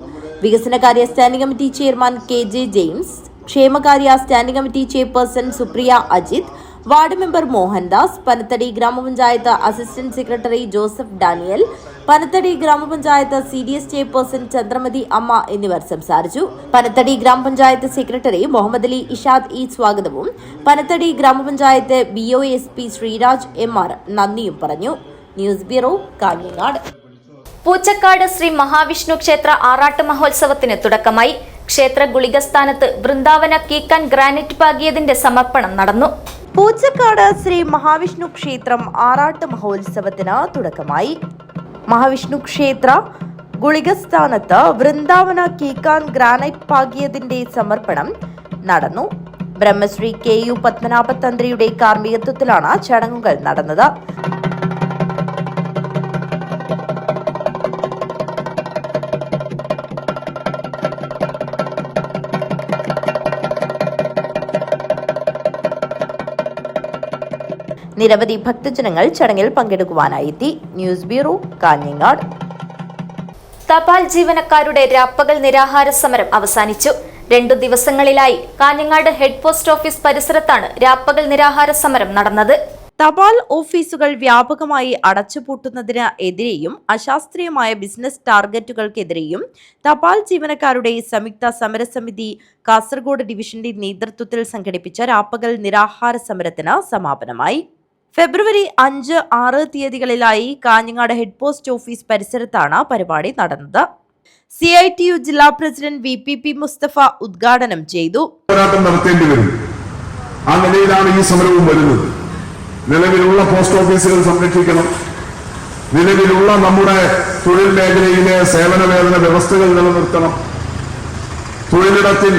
വികസനകാര്യ standing committee chairman KJ James, ക്ഷേമകാര്യ standing committee chairperson Supriya Ajith, ward member Mohandas, Panathady ഗ്രാമപഞ്ചായത്ത് assistant secretary Joseph Daniel, Panathady ഗ്രാമപഞ്ചായത്ത് CDS ചെയർപേഴ്സൺ ചന്ദ്രമതി അമ്മ എന്നിവർ സംസാരിച്ചു. പനത്തടി ഗ്രാമപഞ്ചായത്ത് സെക്രട്ടറി മുഹമ്മദ് അലി ഇഷാദ് E സ്വാഗതവും പനത്തടി ഗ്രാമപഞ്ചായത്ത് BOSP ശ്രീരാജ് MR നന്ദിയും പറഞ്ഞു. News bureau, Kanhangad. പൂച്ചക്കാട് ശ്രീ മഹാവിഷ്ണു ക്ഷേത്ര ആറാട്ട് മഹോത്സവത്തിന് തുടക്കമായി. ക്ഷേത്ര ഗുളികസ്ഥാനത്ത് വൃന്ദാവന കീക്കാൻ ഗ്രാനൈറ്റ് പാകിയതിന്റെ സമർപ്പണം നടന്നു. പൂച്ചക്കാട് ശ്രീ മഹാവിഷ്ണു ക്ഷേത്രം ആറാട്ട് മഹോത്സവത്തിന് തുടക്കമായി. മഹാവിഷ്ണു ക്ഷേത്ര ഗുളികസ്ഥാനത്ത് വൃന്ദാവന കീക്കാൻ ഗ്രാനൈറ്റ് പാകിയതിന്റെ സമർപ്പണം നടന്നു. ബ്രഹ്മശ്രീ KU പത്മനാഭ തന്ത്രിയുടെ കാർമ്മികത്വത്തിലാണ് ചടങ്ങുകൾ നടന്നത്. നിരവധി ഭക്തജനങ്ങൾ ചടങ്ങിൽ പങ്കെടുക്കുവാനായെത്തി. News bureau, Kanhangad. തപാൽ ജീവനക്കാരുടെ രാപ്പകൽ നിരാഹാര സമരം അവസാനിച്ചു. 2 ദിവസങ്ങളിലായി കാഞ്ഞങ്ങാട് ഹെഡ് പോസ്റ്റ് ഓഫീസ് പരിസരത്താണ് രാപ്പകൽ നിരാഹാര സമരം നടന്നത്. തപാൽ ഓഫീസുകൾ വ്യാപകമായി അടച്ചുപൂട്ടുന്നതിന് എതിരെയും അശാസ്ത്രീയമായ ബിസിനസ് ടാർഗറ്റുകൾക്കെതിരെയും തപാൽ ജീവനക്കാരുടെ സംയുക്ത സമരസമിതി കാസർഗോഡ് ഡിവിഷന്റെ നേതൃത്വത്തിൽ സംഘടിപ്പിച്ച രാപ്പകൽ നിരാഹാര സമരത്തിന് സമാപനമായി. ഫെബ്രുവരി 5, 6 തീയതികളിലായി കാഞ്ഞങ്ങാട് ഹെഡ് പോസ്റ്റ് ഓഫീസ് പരിസരത്താണ് പരിപാടി നടന്നത്. CITU ജില്ലാ പ്രസിഡന്റ് VPP മുസ്തഫ ഉദ്ഘാടനം ചെയ്തു. പോരാട്ടം നടത്തേണ്ടി വരും. ആ നിലയിലാണ് ഈ സമരവും വരുന്നത്. നിലവിലുള്ള പോസ്റ്റ് ഓഫീസുകൾ സംരക്ഷിക്കണം. നിലവിലുള്ള നമ്മുടെ തൊഴിൽ മേഖലയിലെ സേവന വേതന വ്യവസ്ഥകൾ നിലനിർത്തണം. തൊഴിലിടത്തിൽ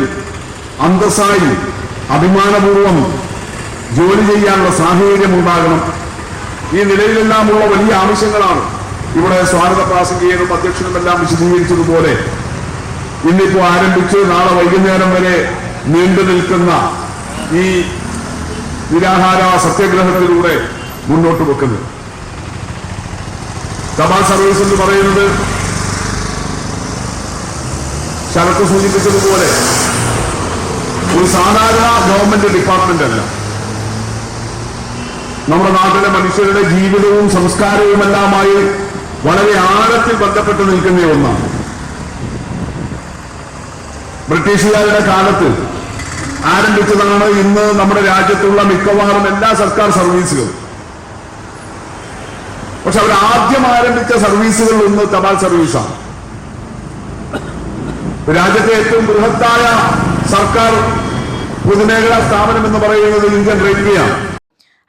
അന്തസ്സായി അഭിമാനപൂർവം ജോലി ചെയ്യാനുള്ള സാഹചര്യം ഉണ്ടാകണം. ഈ നിലയിലെല്ലാമുള്ള വലിയ ആവശ്യങ്ങളാണ് ഇവിടെ സ്വാഗത പ്രാസംഗികനും അധ്യക്ഷനുമെല്ലാം വിശദീകരിച്ചതുപോലെ ഇന്നിപ്പോ ആരംഭിച്ച് നാളെ വൈകുന്നേരം വരെ നീണ്ടു നിൽക്കുന്ന ഈ നിരാഹാര സത്യാഗ്രഹത്തിലൂടെ മുന്നോട്ട് വെക്കുന്നത്. തപാൽ സർവീസ് എന്ന് പറയുന്നത് ശരത്ത് സൂചിപ്പിച്ചതുപോലെ ഒരു സാധാരണ ഗവൺമെന്റ് ഡിപ്പാർട്ട്മെന്റ് അല്ല. നമ്മുടെ നാട്ടിലെ മനുഷ്യരുടെ ജീവിതവും സംസ്കാരവുമെല്ലാമായി വളരെ ആഴത്തിൽ ബന്ധപ്പെട്ട് നിൽക്കുന്ന ഒന്നാണ്. ബ്രിട്ടീഷുകാരുടെ കാലത്ത് ആരംഭിച്ചതാണ് ഇന്ന് നമ്മുടെ രാജ്യത്തുള്ള മിക്കവാറും എല്ലാ സർക്കാർ സർവീസുകളും. പക്ഷെ അവർ ആദ്യം ആരംഭിച്ച സർവീസുകൾ ഒന്ന് തപാൽ സർവീസാണ്. രാജ്യത്തെ ഏറ്റവും ബൃഹത്തായ സർക്കാർ പൊതുമേഖലാ സ്ഥാപനം എന്ന് പറയുന്നത് ഇന്ത്യൻ റെയിൽവേയാണ്.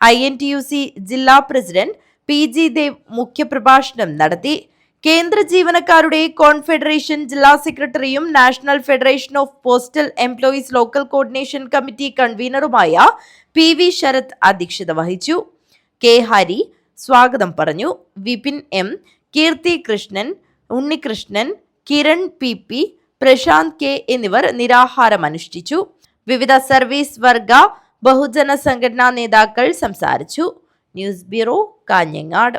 INTUC ജില്ലാ പ്രസിഡന്റ് PG ദേവ് മുഖ്യപ്രഭാഷണം നടത്തി. കേന്ദ്ര ജീവനക്കാരുടെ കോൺഫെഡറേഷൻ ജില്ലാ സെക്രട്ടറിയും national federation of postal employees local coordination committee കൺവീനറുമായ PV ശരത് അധ്യക്ഷത വഹിച്ചു. K ഹരി സ്വാഗതം പറഞ്ഞു. വിപിൻ M, കീർത്തി കൃഷ്ണൻ, ഉണ്ണികൃഷ്ണൻ, കിരൺ PP, പ്രശാന്ത് K എന്നിവർ നിരാഹാരം അനുഷ്ഠിച്ചു. വിവിധ സർവീസ് വർഗ ബഹുജന സംഘടനാ നേതാക്കൾ സംസാരിച്ചു. News bureau, Kanhangad.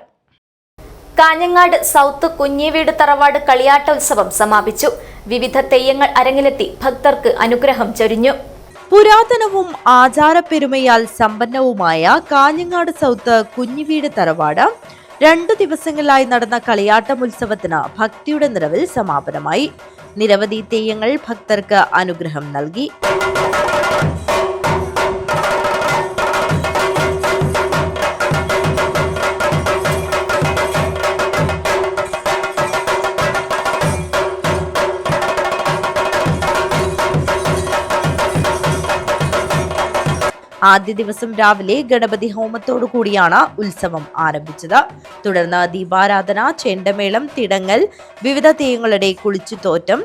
Kanhangad south Kunhiveedu തറവാട് കളിയാട്ട ഉത്സവം സമാപിച്ചു. വിവിധ തെയ്യങ്ങൾ അരങ്ങിലെത്തി ഭക്തർക്ക് അനുഗ്രഹം ചൊരിഞ്ഞു. പുരാതനവും ആചാരപ്പെരുമയാൽ സമ്പന്നവുമായ കാഞ്ഞങ്ങാട് സൗത്ത് കുഞ്ഞിവീട് തറവാട് 2 ദിവസങ്ങളിലായി നടന്ന കളിയാട്ടം ഉത്സവത്തിന് ഭക്തിയുടെ നിറവിൽ സമാപനമായി. നിരവധി തെയ്യങ്ങൾ ഭക്തർക്ക് അനുഗ്രഹം നൽകി. ആദ്യ ദിവസം രാവിലെ ഗണപതി ഹോമത്തോടു കൂടിയാണ് ഉത്സവം ആരംഭിച്ചത്. തുടർന്ന് ദീപാരാധന, ചെണ്ടമേളം, തിടങ്ങൽ, വിവിധ തെയ്യങ്ങളുടെ കുളിച്ചുതോറ്റം,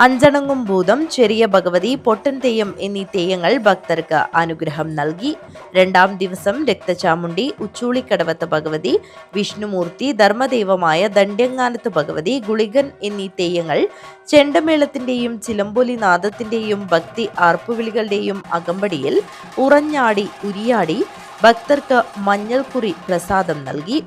അഞ്ചണങ്ങും ഭൂതം, ചെറിയ ഭഗവതി, പൊട്ടൻ തെയ്യം എന്നീ തെയ്യങ്ങൾ ഭക്തർക്ക് അനുഗ്രഹം നൽകി. 2ാം ദിവസം രക്തചാമുണ്ടി, ഉച്ചൂളിക്കടവത്ത് ഭഗവതി, വിഷ്ണുമൂർത്തി, ധർമ്മദൈവമായ ദണ്ഡ്യങ്ങാനത്ത് ഭഗവതി, ഗുളികൻ എന്നീ തെയ്യങ്ങൾ ചെണ്ടമേളത്തിന്റെയും ചിലമ്പൊലി നാദത്തിന്റെയും ഭക്തി ആർപ്പുവിളികളുടെയും അകമ്പടിയിൽ ഉറഞ്ഞാടി ഉരിയാടി ഭക്തർക്ക് മഞ്ഞൾക്കുറി പ്രസാദം നൽകി.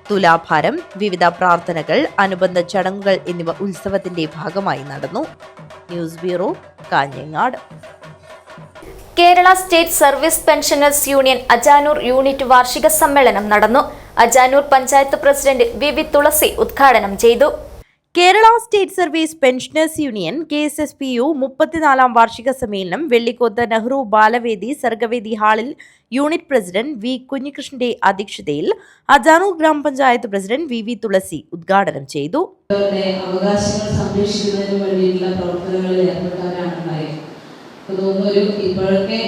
തുലാഭാരം, വിവിധ പ്രാർത്ഥനകൾ, അനുബന്ധ ചടങ്ങുകൾ എന്നിവ ഉത്സവത്തിന്റെ ഭാഗമായി നടന്നു. News bureau, Kanhangad. Kerala state service pensioners union Ajanur unit വാർഷിക സമ്മേളനം നടന്നു. അജാനൂർ പഞ്ചായത്ത് പ്രസിഡന്റ് VV തുളസി ഉദ്ഘാടനം ചെയ്തു. Kerala state service pensioners union KSSPU 34 വാർഷിക സമ്മേളനം വെള്ളിക്കോത്ത് നെഹ്റു ബാലവേദി സർഗവേദി ഹാളിൽ യൂണിറ്റ് പ്രസിഡന്റ് V. കുഞ്ഞികൃഷ്ണന്റെ അധ്യക്ഷതയിൽ അജാനൂർ ഗ്രാമപഞ്ചായത്ത് പ്രസിഡന്റ് VV തുളസി ഉദ്ഘാടനം ചെയ്തു. അവകാശങ്ങൾ സംരക്ഷിക്കുന്നതിന് വേണ്ടിയിട്ടുള്ള പ്രവർത്തനങ്ങളിൽ ഏർപ്പെട്ടവരാണ്. ഇപ്പോഴൊക്കെ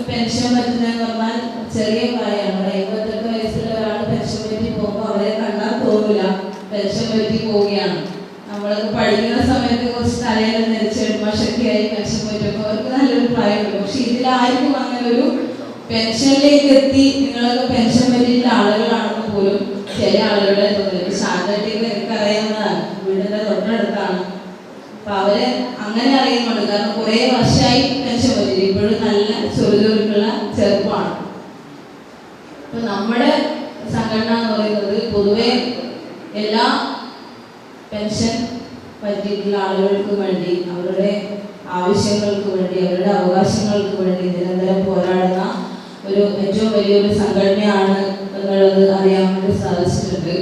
പെൻഷൻ പറ്റുന്നതെന്ന് പറഞ്ഞാൽ ചെറിയ പ്രായമാണ്. 58 വയസ്സുള്ള ഒരാൾ പെൻഷൻ പറ്റി പോകുമ്പോൾ അവരെ കണ്ടാൽ തോന്നില്ല പെൻഷൻ പറ്റി പോവുകയാണ്. നമ്മളൊക്കെ പഠിക്കുന്ന സമയത്ത് കുറച്ച് തലയിൽ നെരിച്ചെടുമശക്തിയായി പെൻഷൻ പറ്റുമ്പോൾ അവർക്ക് നല്ലൊരു പ്രായമുണ്ട്. പക്ഷെ ഇതിലായിരിക്കും അങ്ങനെ ഒരു പെൻഷനിലേക്ക് എത്തി നിങ്ങളൊക്കെ പെൻഷൻ പറ്റിയിട്ടുള്ള ആളുകളാണെന്ന് പോലും ചില ആളുകളെ തോന്നുന്നത്. ശാന്തട്ടിക്ക് എനിക്കറിയാവുന്നതാണ്, വീടിന്റെ തൊട്ടടുത്താണ്. അപ്പൊ അവരെ അങ്ങനെ അറിയുന്നുണ്ട്. കാരണം കുറെ വർഷമായി പെൻഷൻ പറ്റി, ഇപ്പോഴും നല്ല ചൊറുചൊറുക്കുള്ള ചെറുപ്പമാണ്. അപ്പൊ നമ്മുടെ സംഘടന എന്ന് പറയുന്നത് പൊതുവെ എല്ലാ പെൻഷൻ പറ്റിയിട്ടുള്ള ആളുകൾക്ക് വേണ്ടി, അവരുടെ ആവശ്യങ്ങൾക്ക് വേണ്ടി, അവരുടെ അവകാശങ്ങൾക്ക് വേണ്ടി നിരന്തരം പോരാടുന്ന ഒരു ഏറ്റവും വലിയൊരു സംഘടനയാണ് എന്നുള്ളത് അറിയാൻ വേണ്ടി സാധിച്ചിട്ടുണ്ട്.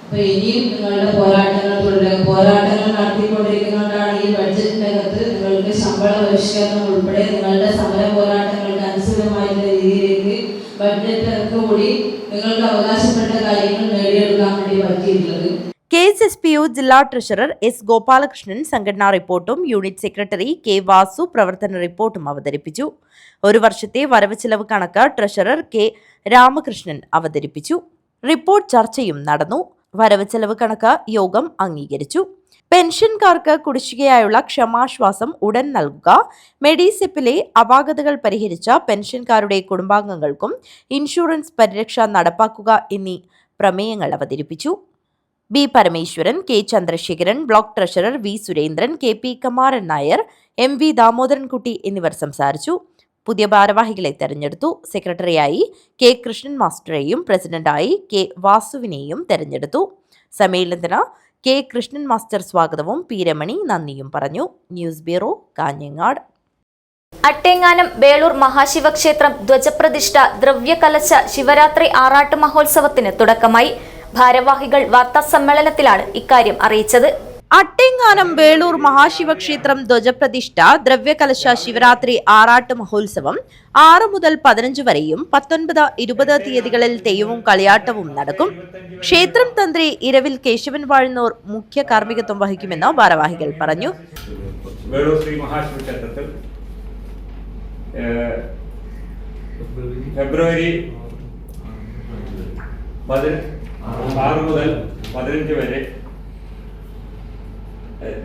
അപ്പൊ ഇനിയും നിങ്ങളുടെ പോരാട്ടങ്ങൾ തുടരുക. പോരാട്ടങ്ങൾ നടത്തിക്കൊണ്ടിരിക്കുന്നതുകൊണ്ടാണ് ഈ ബഡ്ജറ്റിനകത്ത് നിങ്ങൾക്ക് ശമ്പള പരിഷ്കരണം ഉൾപ്പെടെ നിങ്ങളുടെ സമര പോരാട്ടങ്ങൾക്ക് അനുസൃതമായിട്ടുള്ള രീതിയിലേക്ക് ബഡ്ജറ്റ് കൂടി നിങ്ങൾക്ക് അവകാശപ്പെട്ട കാര്യങ്ങൾ നേടിയെടുക്കാൻ വേണ്ടി പറ്റിയിട്ടുള്ളത്. KSSPU ജില്ലാ ട്രഷറർ S. ഗോപാലകൃഷ്ണൻ സംഘടനാ റിപ്പോർട്ടും യൂണിറ്റ് സെക്രട്ടറി K. വാസു പ്രവർത്തന റിപ്പോർട്ടും അവതരിപ്പിച്ചു. ഒരു വർഷത്തെ വരവ് ചെലവ് കണക്ക് ട്രഷറർ K. രാമകൃഷ്ണൻ അവതരിപ്പിച്ചു. റിപ്പോർട്ട് ചർച്ചയും നടന്നു. വരവ് ചെലവ് കണക്ക് യോഗം അംഗീകരിച്ചു. പെൻഷൻകാർക്ക് കുടിശ്ശികയായുള്ള ക്ഷമാശ്വാസം ഉടൻ നൽകുക, മെഡിസെപ്പിലെ അപാകതകൾ പരിഹരിച്ച പെൻഷൻകാരുടെ കുടുംബാംഗങ്ങൾക്കും ഇൻഷുറൻസ് പരിരക്ഷ നടപ്പാക്കുക എന്നീ പ്രമേയങ്ങൾ അവതരിപ്പിച്ചു. B. Parameswaran, K. Chandrasekharan, block treasurer V. Surendran, KP Kamaran Nair, MV ദാമോദരൻകുട്ടി എന്നിവർ സംസാരിച്ചു. പുതിയ ഭാരവാഹികളെ തെരഞ്ഞെടുത്തു. സെക്രട്ടറിയായി K. കൃഷ്ണൻ മാസ്റ്ററെയും പ്രസിഡന്റായി K. വാസുവിനെയും തെരഞ്ഞെടുത്തു. സമ്മേളനത്തിന് K. കൃഷ്ണൻ മാസ്റ്റർ സ്വാഗതവും P. രമണി നന്ദിയും പറഞ്ഞു. News bureau, Kanhangad. അട്ടേങ്ങാനം വേളൂർ മഹാശിവക്ഷേത്രം ധ്വജപ്രതിഷ്ഠ ദ്രവ്യകലശ ശിവരാത്രി ആറാട്ട് മഹോത്സവത്തിന് തുടക്കമായി. ഭാരവാഹികൾ വാർത്താസമ്മേളനത്തിലാണ് ഇക്കാര്യം അറിയിച്ചത്. അട്ടേങ്ങാനം വേളൂർ മഹാശിവക്ഷേത്രം ധ്വജപ്രതിഷ്ഠ ദ്രവ്യകലശ ശിവരാത്രി ആറാട്ട് മഹോത്സവം 6 മുതൽ 15 വരെയും 19, 20 തീയതികളിൽ തെയ്യവും കളിയാട്ടവും നടക്കും. ക്ഷേത്രം തന്ത്രി ഇരവിൽ കേശവൻ വാഴുന്നൂർ മുഖ്യ കാർമ്മികത്വം വഹിക്കുമെന്ന് ഭാരവാഹികൾ പറഞ്ഞു. വേളൂർ ശ്രീ മഹാശിവക്ഷേത്രത്തിൽ ഫെബ്രുവരി 6 മുതൽ 15 വരെ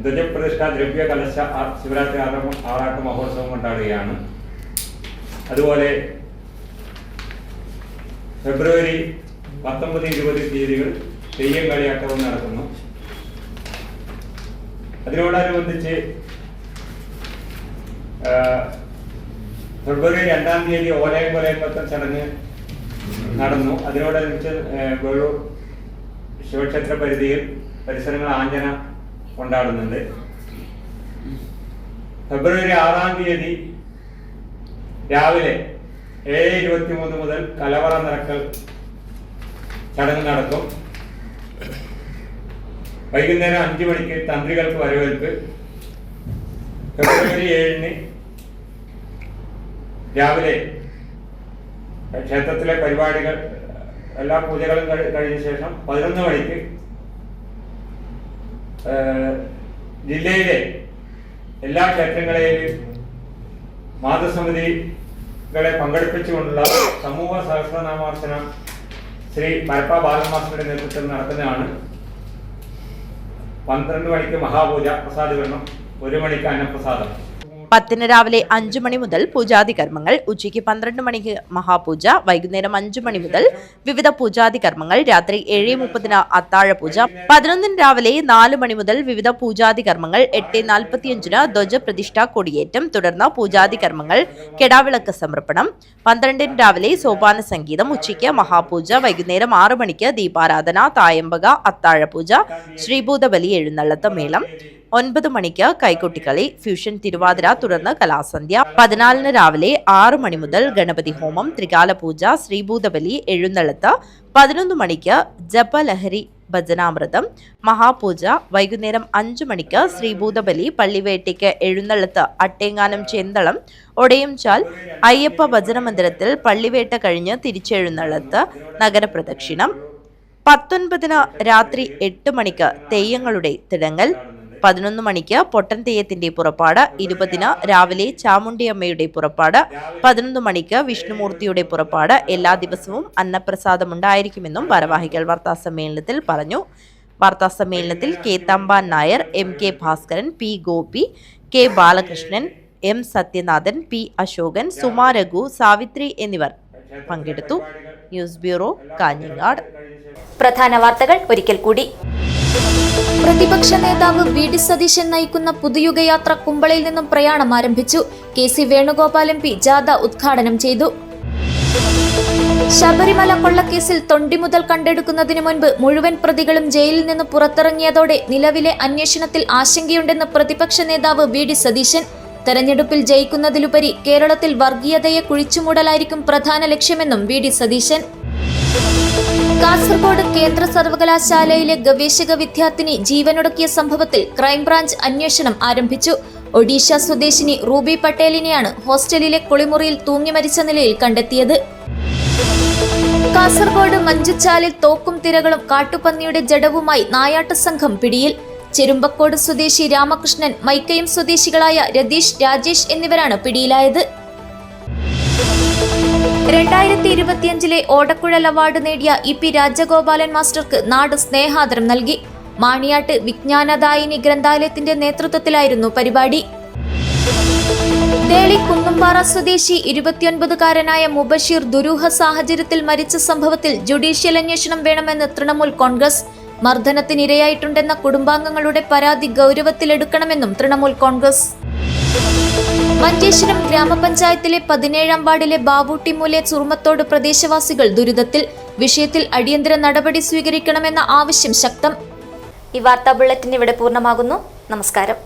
ധ്വജപ്രതിഷ്ഠ ദ്രവ്യ കലശ ശിവരാത്രി ആറാട്ട് മഹോത്സവം കൊണ്ടാടുകയാണ്. അതുപോലെ ഫെബ്രുവരി 19, 20 തീയതികൾ തെയ്യം കളിയാട്ടവും നടക്കുന്നു. അതിനോടനുബന്ധിച്ച് ഫെബ്രുവരി 2-ാം തീയതി ഓലയം കൊലയമ്പത്തം ചടങ്ങ് നടന്നു. അതിനോടനുബന്ധിച്ച് വേളൂർ ശിവക്ഷേത്ര പരിസരങ്ങൾ ആഞ്ജന കൊണ്ടാടുന്നുണ്ട്. ഫെബ്രുവരി 6-ാം തീയതി രാവിലെ 7:23 മുതൽ കലവറ നിറക്കൽ ചടങ്ങ് നടക്കും. വൈകുന്നേരം 5 മണിക്ക് തന്ത്രികൾക്ക് വരവേൽപ്പ്. ഫെബ്രുവരി 7-ന് രാവിലെ ക്ഷേത്രത്തിലെ പരിപാടികൾ എല്ലാ പൂജകളും കഴിഞ്ഞ ശേഷം 11 മണിക്ക് ജില്ലയിലെ എല്ലാ ക്ഷേത്രങ്ങളെയും മാതൃസമിതികളെ പങ്കെടുപ്പിച്ചുകൊണ്ടുള്ള സമൂഹ സഹസ്രനാമാർച്ചന ശ്രീ പരപ്പ ബാലമാസ്റ്ററുടെ നേതൃത്വത്തിൽ നടക്കുന്നതാണ്. 12 മണിക്ക് മഹാപൂജ പ്രസാദ വിതരണം, 1 മണിക്ക് അന്നപ്രസാദം. 10 രാവിലെ 5 മണി മുതൽ പൂജാതി കർമ്മങ്ങൾ, ഉച്ചയ്ക്ക് 12 മണിക്ക് മഹാപൂജ, വൈകുന്നേരം 5 മണി മുതൽ വിവിധ പൂജാതി കർമ്മങ്ങൾ, രാത്രി 7:30 അത്താഴപൂജ, 11 രാവിലെ 4 മണി മുതൽ വിവിധ പൂജാതി കർമ്മങ്ങൾ, 8:45 ധ്വജപ്രതിഷ്ഠ കൊടിയേറ്റം, തുടർന്ന് പൂജാതി കർമ്മങ്ങൾ, കെടാവിളക്ക് സമർപ്പണം, 12 രാവിലെ സോപാന സംഗീതം, ഉച്ചയ്ക്ക് മഹാപൂജ, വൈകുന്നേരം 6 മണിക്ക് ദീപാരാധന, തായമ്പക, അത്താഴപൂജ, ശ്രീഭൂതബലി, എഴുന്നള്ളത്ത് മേളം, 9 മണിക്ക് കൈകൊട്ടിക്കളി, ഫ്യൂഷൻ തിരുവാതിര, തുടർന്ന് കലാസന്ധ്യ, 14 രാവിലെ 6 മണി മുതൽ ഗണപതി ഹോമം, ത്രികാല പൂജ, ശ്രീഭൂതബലി, എഴുന്നള്ളത്ത്, 11 മണിക്ക് ജപലഹരി ഭജനാമൃതം, മഹാപൂജ. വൈകുന്നേരം 5 മണിക്ക് ശ്രീഭൂതബലി, പള്ളിവേട്ടയ്ക്ക് എഴുന്നള്ളത്ത്, അട്ടേങ്ങാനം ചെന്തളം, ഒടയംചാൽ അയ്യപ്പ ഭജന മന്ദിരത്തിൽ പള്ളിവേട്ട കഴിഞ്ഞ് തിരിച്ചെഴുന്നള്ളത്ത്, നഗരപ്രദക്ഷിണം. 19 രാത്രി 8 മണിക്ക് തെയ്യങ്ങളുടെ തിടങ്ങൽ. 11 മണിക്ക് പൊട്ടൻ തെയ്യത്തിന്റെ പുറപ്പാട്. 20 രാവിലെ ചാമുണ്ടിയമ്മയുടെ പുറപ്പാട്. 11 മണിക്ക് വിഷ്ണുമൂർത്തിയുടെ പുറപ്പാട്. എല്ലാ ദിവസവും അന്നപ്രസാദം ഉണ്ടായിരിക്കുമെന്നും ഭാരവാഹികൾ വാർത്താസമ്മേളനത്തിൽ പറഞ്ഞു. വാർത്താസമ്മേളനത്തിൽ K Thampan Nair, M K Bhaskaran, P Gopi, K Balakrishnan, M Sathyanathan, P Ashokan, Suma Raghu, Savithri എന്നിവർ പങ്കെടുത്തു. News bureau, Kanhangad. പ്രധാന വാർത്തകൾ ഒരിക്കൽ കൂടി. പ്രതിപക്ഷ നേതാവ് വി.ഡി. സതീശൻ നയിക്കുന്ന പുതുയുഗയാത്ര കുമ്പളയിൽ നിന്നും പ്രയാണം ആരംഭിച്ചു. കെ.സി. വേണുഗോപാൽ എം.പി. ജാഥ ഉദ്ഘാടനം ചെയ്തു. ശബരിമല കൊള്ളക്കേസിൽ തൊണ്ടി മുതൽ കണ്ടെടുക്കുന്നതിന് മുൻപ് മുഴുവൻ പ്രതികളും ജയിലിൽ നിന്ന് പുറത്തിറങ്ങിയതോടെ നിലവിലെ അന്വേഷണത്തിൽ ആശങ്കയുണ്ടെന്ന് പ്രതിപക്ഷ നേതാവ് വി.ഡി. സതീശൻ. തെരഞ്ഞെടുപ്പിൽ ജയിക്കുന്നതിലുപരി കേരളത്തിൽ വർഗീയതയെ കുഴിച്ചുമൂടലായിരിക്കും പ്രധാന ലക്ഷ്യമെന്നും വി.ഡി. സതീശൻ. കാസർഗോഡ് കേന്ദ്ര സർവകലാശാലയിലെ ഗവേഷക വിദ്യാർത്ഥിനി ജീവനൊടുക്കിയ സംഭവത്തിൽ ക്രൈംബ്രാഞ്ച് അന്വേഷണം ആരംഭിച്ചു. ഒഡീഷ സ്വദേശിനി റൂബി പട്ടേലിനെയാണ് ഹോസ്റ്റലിലെ കുളിമുറിയിൽ തൂങ്ങി മരിച്ച നിലയിൽ കണ്ടെത്തിയത്. കാസർഗോഡ് മഞ്ചുച്ചാലിൽ തോക്കും തിരകളും കാട്ടുപന്നിയുടെ ജഡവുമായി നായാട്ട് സംഘം പിടിയിൽ. ചെരുമ്പക്കോട് സ്വദേശി രാമകൃഷ്ണൻ, മൈക്കയം സ്വദേശികളായ രതീഷ്, രാജേഷ് എന്നിവരാണ് പിടിയിലായത്. 2025 ഓടക്കുഴൽ അവാർഡ് നേടിയ ഇ.പി. രാജഗോപാലൻ മാസ്റ്റർക്ക് നാട് സ്നേഹാദരം നൽകി. മാണിയാട്ട് വിജ്ഞാനദായിനി ഗ്രന്ഥാലയത്തിന്റെ നേതൃത്വത്തിലായിരുന്നു പരിപാടി. ദേളി കുന്നുംപാറ സ്വദേശി 29-കാരനായ മുബഷീർ ദുരൂഹ സാഹചര്യത്തിൽ മരിച്ച സംഭവത്തിൽ ജുഡീഷ്യൽ അന്വേഷണം വേണമെന്ന് തൃണമൂൽ കോൺഗ്രസ്. മർദ്ദനത്തിനിരയായിട്ടുണ്ടെന്ന കുടുംബാംഗങ്ങളുടെ പരാതി ഗൗരവത്തിലെടുക്കണമെന്നും തൃണമൂൽ കോൺഗ്രസ്. മഞ്ചേശ്വരം ഗ്രാമപഞ്ചായത്തിലെ 17-ാം വാർഡിലെ ബാബൂട്ടിമൂലെ ചുർമത്തോട് പ്രദേശവാസികൾ ദുരിതത്തിൽ. വിഷയത്തിൽ അടിയന്തര നടപടി സ്വീകരിക്കണമെന്ന ആവശ്യം ശക്തം. ഈ വാർത്താ ബുള്ളറ്റിൻ ഇവിടെ പൂർണ്ണമാകുന്നു. നമസ്കാരം.